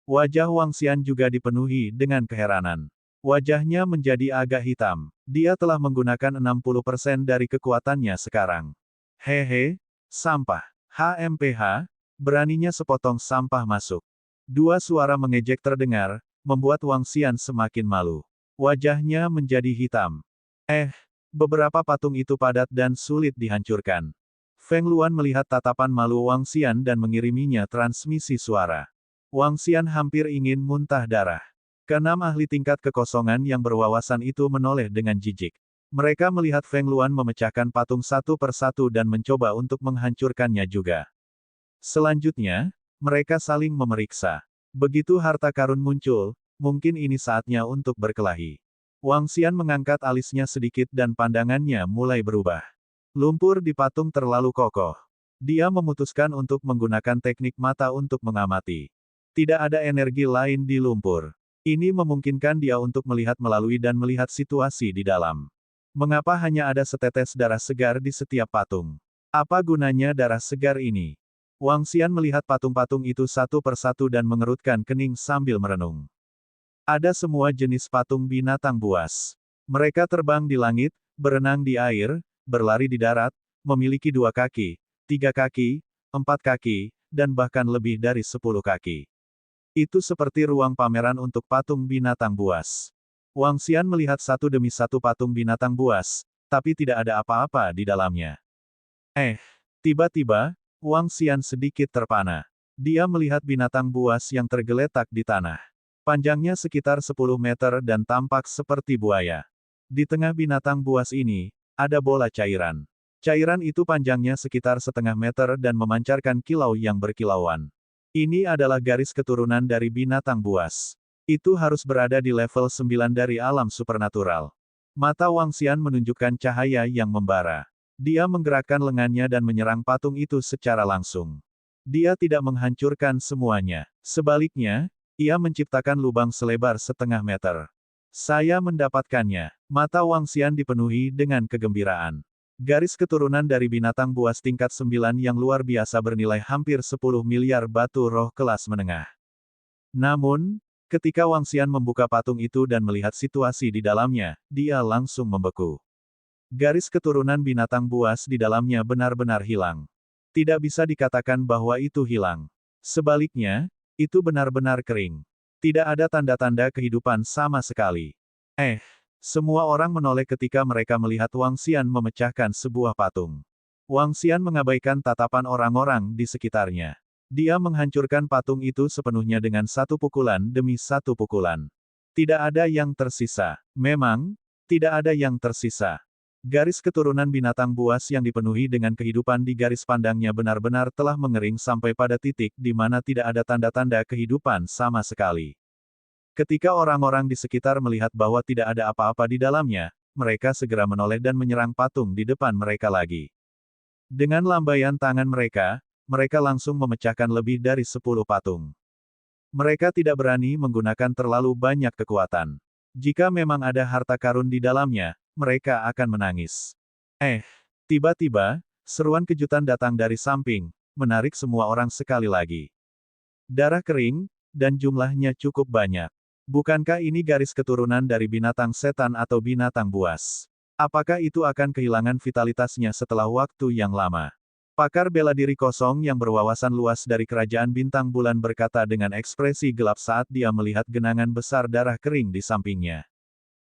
Wajah Wang Xian juga dipenuhi dengan keheranan. Wajahnya menjadi agak hitam. Dia telah menggunakan 60% dari kekuatannya sekarang. Hehe, sampah. HMPH, beraninya sepotong sampah masuk. Dua suara mengejek terdengar, membuat Wang Xian semakin malu. Wajahnya menjadi hitam. Beberapa patung itu padat dan sulit dihancurkan. Feng Luan melihat tatapan malu Wang Xian dan mengiriminya transmisi suara. Wang Xian hampir ingin muntah darah. Keenam ahli tingkat kekosongan yang berwawasan itu menoleh dengan jijik. Mereka melihat Feng Luan memecahkan patung satu persatu dan mencoba untuk menghancurkannya juga. Selanjutnya, mereka saling memeriksa. Begitu harta karun muncul, mungkin ini saatnya untuk berkelahi. Wang Xian mengangkat alisnya sedikit dan pandangannya mulai berubah. Lumpur di patung terlalu kokoh. Dia memutuskan untuk menggunakan teknik mata untuk mengamati. Tidak ada energi lain di lumpur. Ini memungkinkan dia untuk melihat melalui dan melihat situasi di dalam. Mengapa hanya ada setetes darah segar di setiap patung? Apa gunanya darah segar ini? Wang Xian melihat patung-patung itu satu persatu dan mengerutkan kening sambil merenung. Ada semua jenis patung binatang buas. Mereka terbang di langit, berenang di air, berlari di darat, memiliki 2 kaki, 3 kaki, 4 kaki, dan bahkan lebih dari 10 kaki. Itu seperti ruang pameran untuk patung binatang buas. Wang Xian melihat satu demi satu patung binatang buas, tapi tidak ada apa-apa di dalamnya. Tiba-tiba, Wang Xian sedikit terpana. Dia melihat binatang buas yang tergeletak di tanah. Panjangnya sekitar 10 meter dan tampak seperti buaya. Di tengah binatang buas ini, ada bola cairan. Cairan itu panjangnya sekitar setengah meter dan memancarkan kilau yang berkilauan. Ini adalah garis keturunan dari binatang buas. Itu harus berada di level 9 dari alam supernatural. Mata Wang Xian menunjukkan cahaya yang membara. Dia menggerakkan lengannya dan menyerang patung itu secara langsung. Dia tidak menghancurkan semuanya. Sebaliknya, ia menciptakan lubang selebar setengah meter. Saya mendapatkannya. Mata Wang Xian dipenuhi dengan kegembiraan. Garis keturunan dari binatang buas tingkat 9 yang luar biasa bernilai hampir 10 miliar batu roh kelas menengah. Namun, ketika Wang Xian membuka patung itu dan melihat situasi di dalamnya, dia langsung membeku. Garis keturunan binatang buas di dalamnya benar-benar hilang. Tidak bisa dikatakan bahwa itu hilang. Sebaliknya, itu benar-benar kering. Tidak ada tanda-tanda kehidupan sama sekali. Semua orang menoleh ketika mereka melihat Wang Xian memecahkan sebuah patung. Wang Xian mengabaikan tatapan orang-orang di sekitarnya. Dia menghancurkan patung itu sepenuhnya dengan satu pukulan demi satu pukulan. Tidak ada yang tersisa. Memang, tidak ada yang tersisa. Garis keturunan binatang buas yang dipenuhi dengan kehidupan di garis pandangnya benar-benar telah mengering sampai pada titik di mana tidak ada tanda-tanda kehidupan sama sekali. Ketika orang-orang di sekitar melihat bahwa tidak ada apa-apa di dalamnya, mereka segera menoleh dan menyerang patung di depan mereka lagi. Dengan lambaian tangan mereka, mereka langsung memecahkan lebih dari 10 patung. Mereka tidak berani menggunakan terlalu banyak kekuatan. Jika memang ada harta karun di dalamnya, mereka akan menangis. Tiba-tiba, seruan kejutan datang dari samping, menarik semua orang sekali lagi. Darah kering, dan jumlahnya cukup banyak. Bukankah ini garis keturunan dari binatang setan atau binatang buas? Apakah itu akan kehilangan vitalitasnya setelah waktu yang lama? Pakar bela diri kosong yang berwawasan luas dari Kerajaan Bintang Bulan berkata dengan ekspresi gelap saat dia melihat genangan besar darah kering di sampingnya.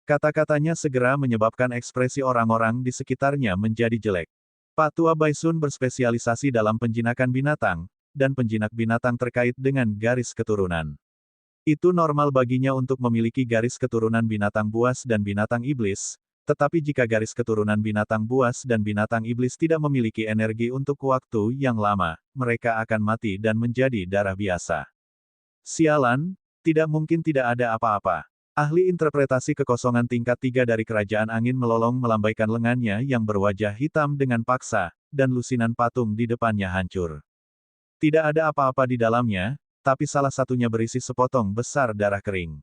Kata-katanya segera menyebabkan ekspresi orang-orang di sekitarnya menjadi jelek. Pak Tua Baisun berspesialisasi dalam penjinakan binatang, dan penjinak binatang terkait dengan garis keturunan. Itu normal baginya untuk memiliki garis keturunan binatang buas dan binatang iblis, tetapi jika garis keturunan binatang buas dan binatang iblis tidak memiliki energi untuk waktu yang lama, mereka akan mati dan menjadi darah biasa. Sialan, tidak mungkin tidak ada apa-apa. Ahli interpretasi kekosongan tingkat 3 dari Kerajaan Angin Melolong melambaikan lengannya yang berwajah hitam dengan paksa, dan lusinan patung di depannya hancur. Tidak ada apa-apa di dalamnya, tapi salah satunya berisi sepotong besar darah kering.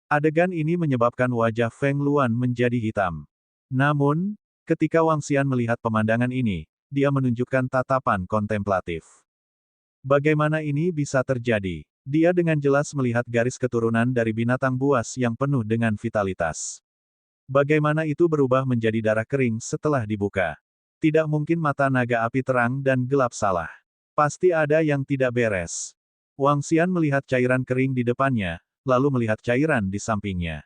Adegan ini menyebabkan wajah Feng Luan menjadi hitam. Namun, ketika Wang Xian melihat pemandangan ini, dia menunjukkan tatapan kontemplatif. Bagaimana ini bisa terjadi? Dia dengan jelas melihat garis keturunan dari binatang buas yang penuh dengan vitalitas. Bagaimana itu berubah menjadi darah kering setelah dibuka? Tidak mungkin mata naga api terang dan gelap salah. Pasti ada yang tidak beres. Wang Xian melihat cairan kering di depannya, lalu melihat cairan di sampingnya.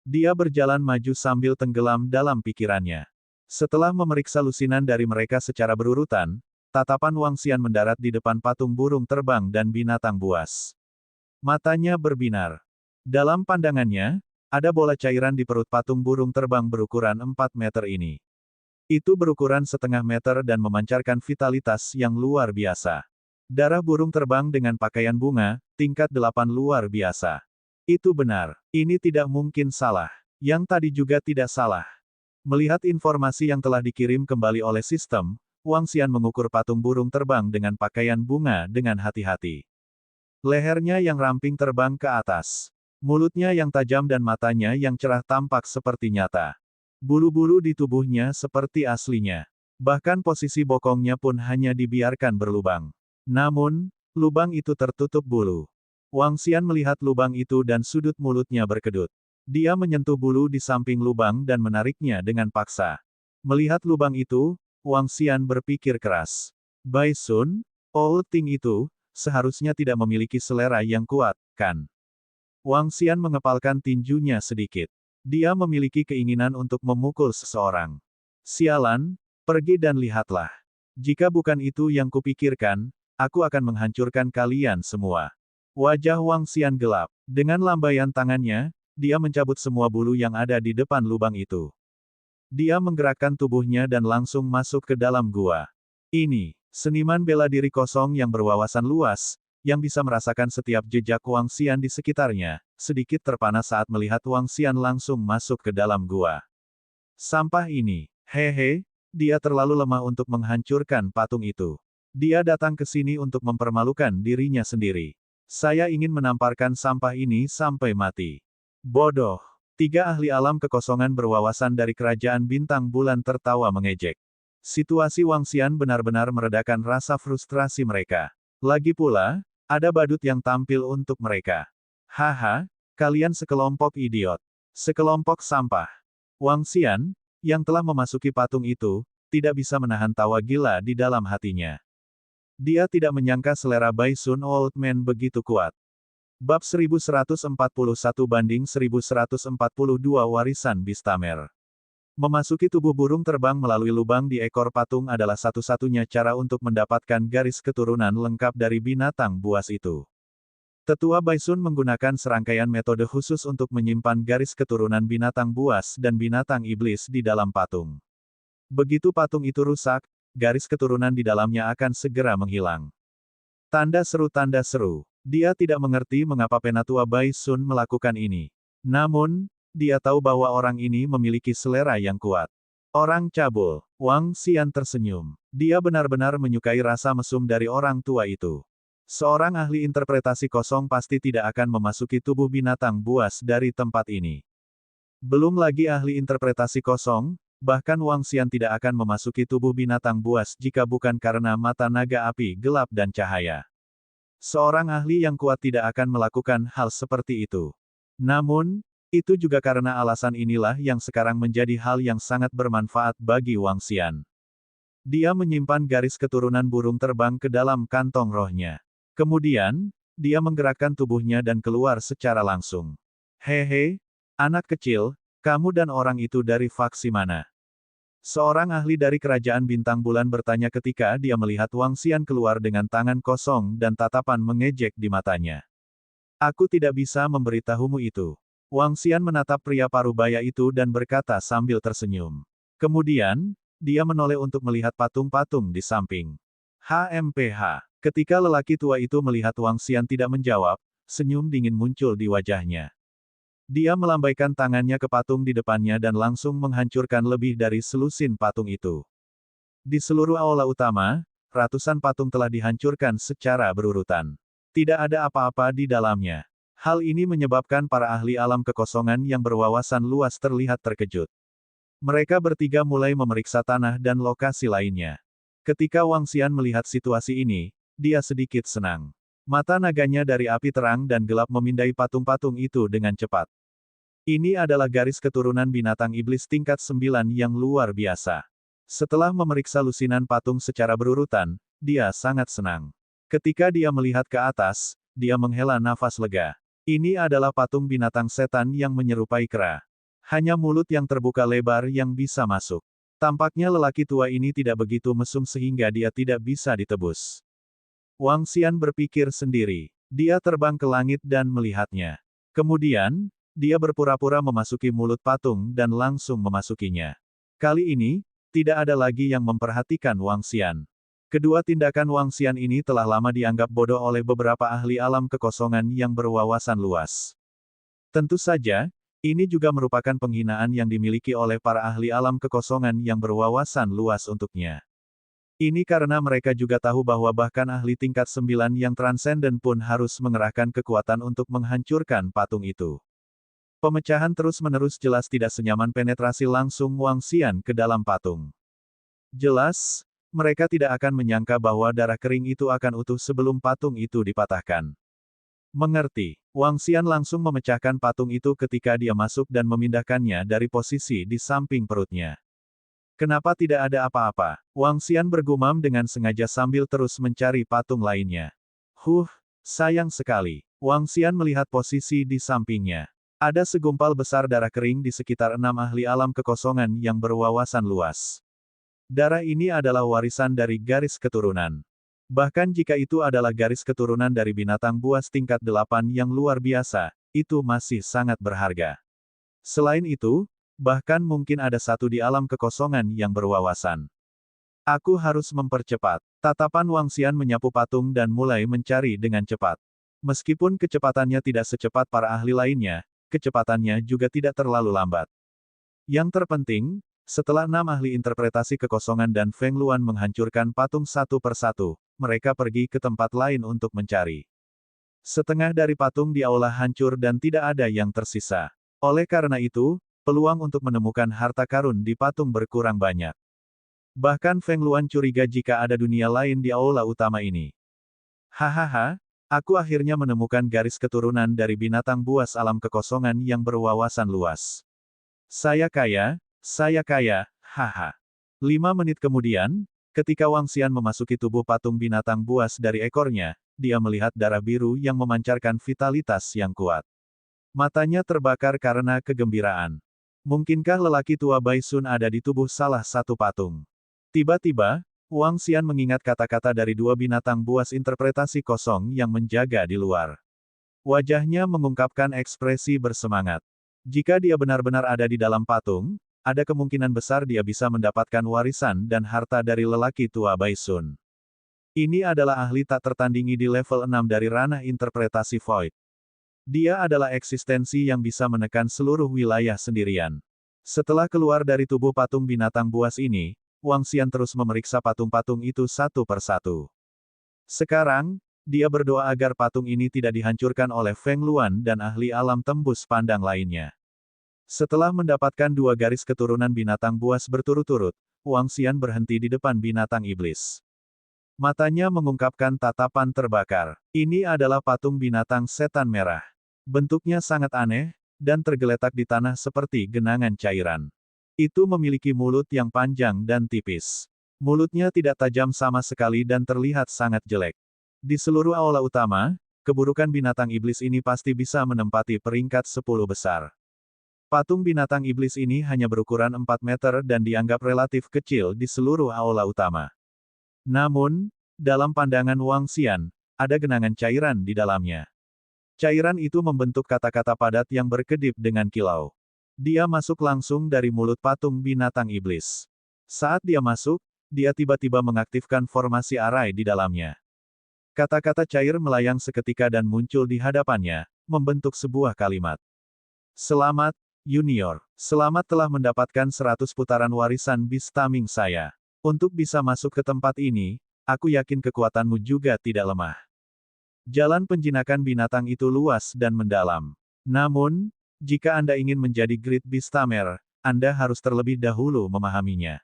Dia berjalan maju sambil tenggelam dalam pikirannya. Setelah memeriksa lusinan dari mereka secara berurutan, tatapan Wang Xian mendarat di depan patung burung terbang dan binatang buas. Matanya berbinar. Dalam pandangannya, ada bola cairan di perut patung burung terbang berukuran 4 meter ini. Itu berukuran setengah meter dan memancarkan vitalitas yang luar biasa. Darah burung terbang dengan pakaian bunga, tingkat 8 luar biasa. Itu benar. Ini tidak mungkin salah. Yang tadi juga tidak salah. Melihat informasi yang telah dikirim kembali oleh sistem, Wang Xian mengukur patung burung terbang dengan pakaian bunga dengan hati-hati. Lehernya yang ramping terbang ke atas. Mulutnya yang tajam dan matanya yang cerah tampak seperti nyata. Bulu-bulu di tubuhnya seperti aslinya. Bahkan posisi bokongnya pun hanya dibiarkan berlubang. Namun, lubang itu tertutup bulu. Wang Xian melihat lubang itu dan sudut mulutnya berkedut. Dia menyentuh bulu di samping lubang dan menariknya dengan paksa. Melihat lubang itu, Wang Xian berpikir keras. Baisun, Old Ting itu, seharusnya tidak memiliki selera yang kuat, kan? Wang Xian mengepalkan tinjunya sedikit. Dia memiliki keinginan untuk memukul seseorang. Sialan, pergi dan lihatlah. Jika bukan itu yang kupikirkan, aku akan menghancurkan kalian semua. Wajah Wang Xian gelap. Dengan lambaian tangannya, dia mencabut semua bulu yang ada di depan lubang itu. Dia menggerakkan tubuhnya dan langsung masuk ke dalam gua. Ini, seniman bela diri kosong yang berwawasan luas, yang bisa merasakan setiap jejak Wang Xian di sekitarnya, sedikit terpana saat melihat Wang Xian langsung masuk ke dalam gua. Sampah ini, hehe, dia terlalu lemah untuk menghancurkan patung itu. Dia datang ke sini untuk mempermalukan dirinya sendiri. Saya ingin menamparkan sampah ini sampai mati. Bodoh. 3 ahli alam kekosongan berwawasan dari Kerajaan Bintang Bulan tertawa mengejek. Situasi Wang Xian benar-benar meredakan rasa frustrasi mereka. Lagi pula, ada badut yang tampil untuk mereka. Haha, kalian sekelompok idiot. Sekelompok sampah. Wang Xian, yang telah memasuki patung itu, tidak bisa menahan tawa gila di dalam hatinya. Dia tidak menyangka selera Baisun Old Man begitu kuat. Bab 1141 banding 1142 Warisan Bistamer. Memasuki tubuh burung terbang melalui lubang di ekor patung adalah satu-satunya cara untuk mendapatkan garis keturunan lengkap dari binatang buas itu. Tetua Baisun menggunakan serangkaian metode khusus untuk menyimpan garis keturunan binatang buas dan binatang iblis di dalam patung. Begitu patung itu rusak, garis keturunan di dalamnya akan segera menghilang. Tanda seru. Dia tidak mengerti mengapa Penatua Baisun melakukan ini. Namun, dia tahu bahwa orang ini memiliki selera yang kuat. Orang cabul. Wang Xian tersenyum. Dia benar-benar menyukai rasa mesum dari orang tua itu. Seorang ahli interpretasi kosong pasti tidak akan memasuki tubuh binatang buas dari tempat ini. Belum lagi ahli interpretasi kosong, bahkan Wang Xian tidak akan memasuki tubuh binatang buas jika bukan karena mata naga api gelap dan cahaya. Seorang ahli yang kuat tidak akan melakukan hal seperti itu. Namun, itu juga karena alasan inilah yang sekarang menjadi hal yang sangat bermanfaat bagi Wang Xian. Dia menyimpan garis keturunan burung terbang ke dalam kantong rohnya. Kemudian, dia menggerakkan tubuhnya dan keluar secara langsung. Hehe, anak kecil, kamu dan orang itu dari faksi mana? Seorang ahli dari kerajaan bintang bulan bertanya ketika dia melihat Wang Xian keluar dengan tangan kosong dan tatapan mengejek di matanya. Aku tidak bisa memberitahumu itu. Wang Xian menatap pria parubaya itu dan berkata sambil tersenyum. Kemudian, dia menoleh untuk melihat patung-patung di samping. HMPH. Ketika lelaki tua itu melihat Wang Xian tidak menjawab, senyum dingin muncul di wajahnya. Dia melambaikan tangannya ke patung di depannya dan langsung menghancurkan lebih dari selusin patung itu. Di seluruh aula utama, ratusan patung telah dihancurkan secara berurutan. Tidak ada apa-apa di dalamnya. Hal ini menyebabkan para ahli alam kekosongan yang berwawasan luas terlihat terkejut. Mereka bertiga mulai memeriksa tanah dan lokasi lainnya. Ketika Wang Xian melihat situasi ini, dia sedikit senang. Mata naganya dari api terang dan gelap memindai patung-patung itu dengan cepat. Ini adalah garis keturunan binatang iblis tingkat 9 yang luar biasa. Setelah memeriksa lusinan patung secara berurutan, dia sangat senang. Ketika dia melihat ke atas, dia menghela nafas lega. Ini adalah patung binatang setan yang menyerupai kera. Hanya mulut yang terbuka lebar yang bisa masuk. Tampaknya lelaki tua ini tidak begitu mesum sehingga dia tidak bisa ditebus. Wang Xian berpikir sendiri. Dia terbang ke langit dan melihatnya. Kemudian, dia berpura-pura memasuki mulut patung dan langsung memasukinya. Kali ini, tidak ada lagi yang memperhatikan Wang Xian. Kedua tindakan Wang Xian ini telah lama dianggap bodoh oleh beberapa ahli alam kekosongan yang berwawasan luas. Tentu saja, ini juga merupakan penghinaan yang dimiliki oleh para ahli alam kekosongan yang berwawasan luas untuknya. Ini karena mereka juga tahu bahwa bahkan ahli tingkat 9 yang transenden pun harus mengerahkan kekuatan untuk menghancurkan patung itu. Pemecahan terus-menerus jelas tidak senyaman penetrasi langsung Wang Xian ke dalam patung. Jelas, mereka tidak akan menyangka bahwa darah kering itu akan utuh sebelum patung itu dipatahkan. Mengerti, Wang Xian langsung memecahkan patung itu ketika dia masuk dan memindahkannya dari posisi di samping perutnya. Kenapa tidak ada apa-apa? Wang Xian bergumam dengan sengaja sambil terus mencari patung lainnya. Sayang sekali. Wang Xian melihat posisi di sampingnya. Ada segumpal besar darah kering di sekitar 6 ahli alam kekosongan yang berwawasan luas. Darah ini adalah warisan dari garis keturunan. Bahkan jika itu adalah garis keturunan dari binatang buas tingkat 8 yang luar biasa, itu masih sangat berharga. Selain itu, bahkan mungkin ada satu di alam kekosongan yang berwawasan. Aku harus mempercepat. Tatapan Wang Xian menyapu patung dan mulai mencari dengan cepat. Meskipun kecepatannya tidak secepat para ahli lainnya, kecepatannya juga tidak terlalu lambat. Yang terpenting, setelah 6 ahli interpretasi kekosongan dan Feng Luan menghancurkan patung satu persatu, mereka pergi ke tempat lain untuk mencari. Setengah dari patung di aula hancur dan tidak ada yang tersisa. Oleh karena itu, peluang untuk menemukan harta karun di patung berkurang banyak. Bahkan Feng Luan curiga jika ada dunia lain di aula utama ini. Hahaha. Aku akhirnya menemukan garis keturunan dari binatang buas alam kekosongan yang berwawasan luas. Saya kaya, haha. 5 menit kemudian, ketika Wang Xian memasuki tubuh patung binatang buas dari ekornya, dia melihat darah biru yang memancarkan vitalitas yang kuat. Matanya terbakar karena kegembiraan. Mungkinkah lelaki tua Bai Sun ada di tubuh salah satu patung? Tiba-tiba, Wang Xian mengingat kata-kata dari 2 binatang buas interpretasi kosong yang menjaga di luar. Wajahnya mengungkapkan ekspresi bersemangat. Jika dia benar-benar ada di dalam patung, ada kemungkinan besar dia bisa mendapatkan warisan dan harta dari lelaki tua Bai Sun. Ini adalah ahli tak tertandingi di level 6 dari ranah interpretasi Void. Dia adalah eksistensi yang bisa menekan seluruh wilayah sendirian. Setelah keluar dari tubuh patung binatang buas ini, Wang Xian terus memeriksa patung-patung itu satu persatu. Sekarang, dia berdoa agar patung ini tidak dihancurkan oleh Feng Luan dan ahli alam tembus pandang lainnya. Setelah mendapatkan 2 garis keturunan binatang buas berturut-turut, Wang Xian berhenti di depan binatang iblis. Matanya mengungkapkan tatapan terbakar. Ini adalah patung binatang setan merah. Bentuknya sangat aneh, dan tergeletak di tanah seperti genangan cairan. Itu memiliki mulut yang panjang dan tipis. Mulutnya tidak tajam sama sekali dan terlihat sangat jelek. Di seluruh aula utama, keburukan binatang iblis ini pasti bisa menempati peringkat 10 besar. Patung binatang iblis ini hanya berukuran 4 meter dan dianggap relatif kecil di seluruh aula utama. Namun, dalam pandangan Wang Xian, ada genangan cairan di dalamnya. Cairan itu membentuk kata-kata padat yang berkedip dengan kilau. Dia masuk langsung dari mulut patung binatang iblis. Saat dia masuk, dia tiba-tiba mengaktifkan formasi arai di dalamnya. Kata-kata cair melayang seketika dan muncul di hadapannya, membentuk sebuah kalimat. Selamat, Junior. Selamat telah mendapatkan 100 putaran warisan bis taming saya. Untuk bisa masuk ke tempat ini, aku yakin kekuatanmu juga tidak lemah. Jalan penjinakan binatang itu luas dan mendalam. Namun, jika Anda ingin menjadi Great Beast Tamer, Anda harus terlebih dahulu memahaminya.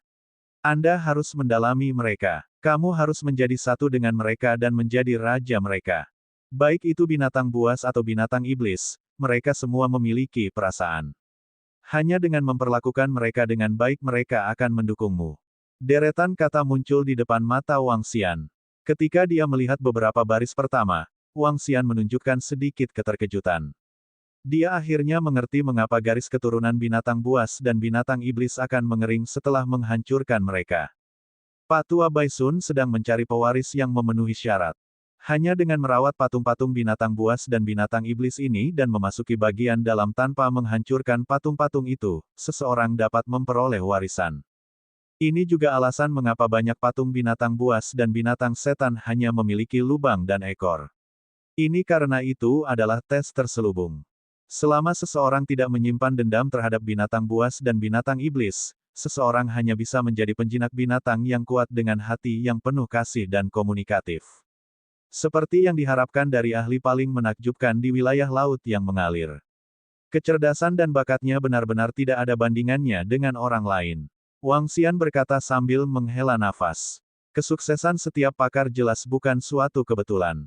Anda harus mendalami mereka. Kamu harus menjadi satu dengan mereka dan menjadi raja mereka. Baik itu binatang buas atau binatang iblis, mereka semua memiliki perasaan. Hanya dengan memperlakukan mereka dengan baik mereka akan mendukungmu. Deretan kata muncul di depan mata Wang Xian. Ketika dia melihat beberapa baris pertama, Wang Xian menunjukkan sedikit keterkejutan. Dia akhirnya mengerti mengapa garis keturunan binatang buas dan binatang iblis akan mengering setelah menghancurkan mereka. Patua Baisun sedang mencari pewaris yang memenuhi syarat. Hanya dengan merawat patung-patung binatang buas dan binatang iblis ini dan memasuki bagian dalam tanpa menghancurkan patung-patung itu, seseorang dapat memperoleh warisan. Ini juga alasan mengapa banyak patung binatang buas dan binatang setan hanya memiliki lubang dan ekor. Ini karena itu adalah tes terselubung. Selama seseorang tidak menyimpan dendam terhadap binatang buas dan binatang iblis, seseorang hanya bisa menjadi penjinak binatang yang kuat dengan hati yang penuh kasih dan komunikatif. Seperti yang diharapkan dari ahli paling menakjubkan di wilayah laut yang mengalir. Kecerdasan dan bakatnya benar-benar tidak ada bandingannya dengan orang lain. Wang Xian berkata sambil menghela nafas. Kesuksesan setiap pakar jelas bukan suatu kebetulan.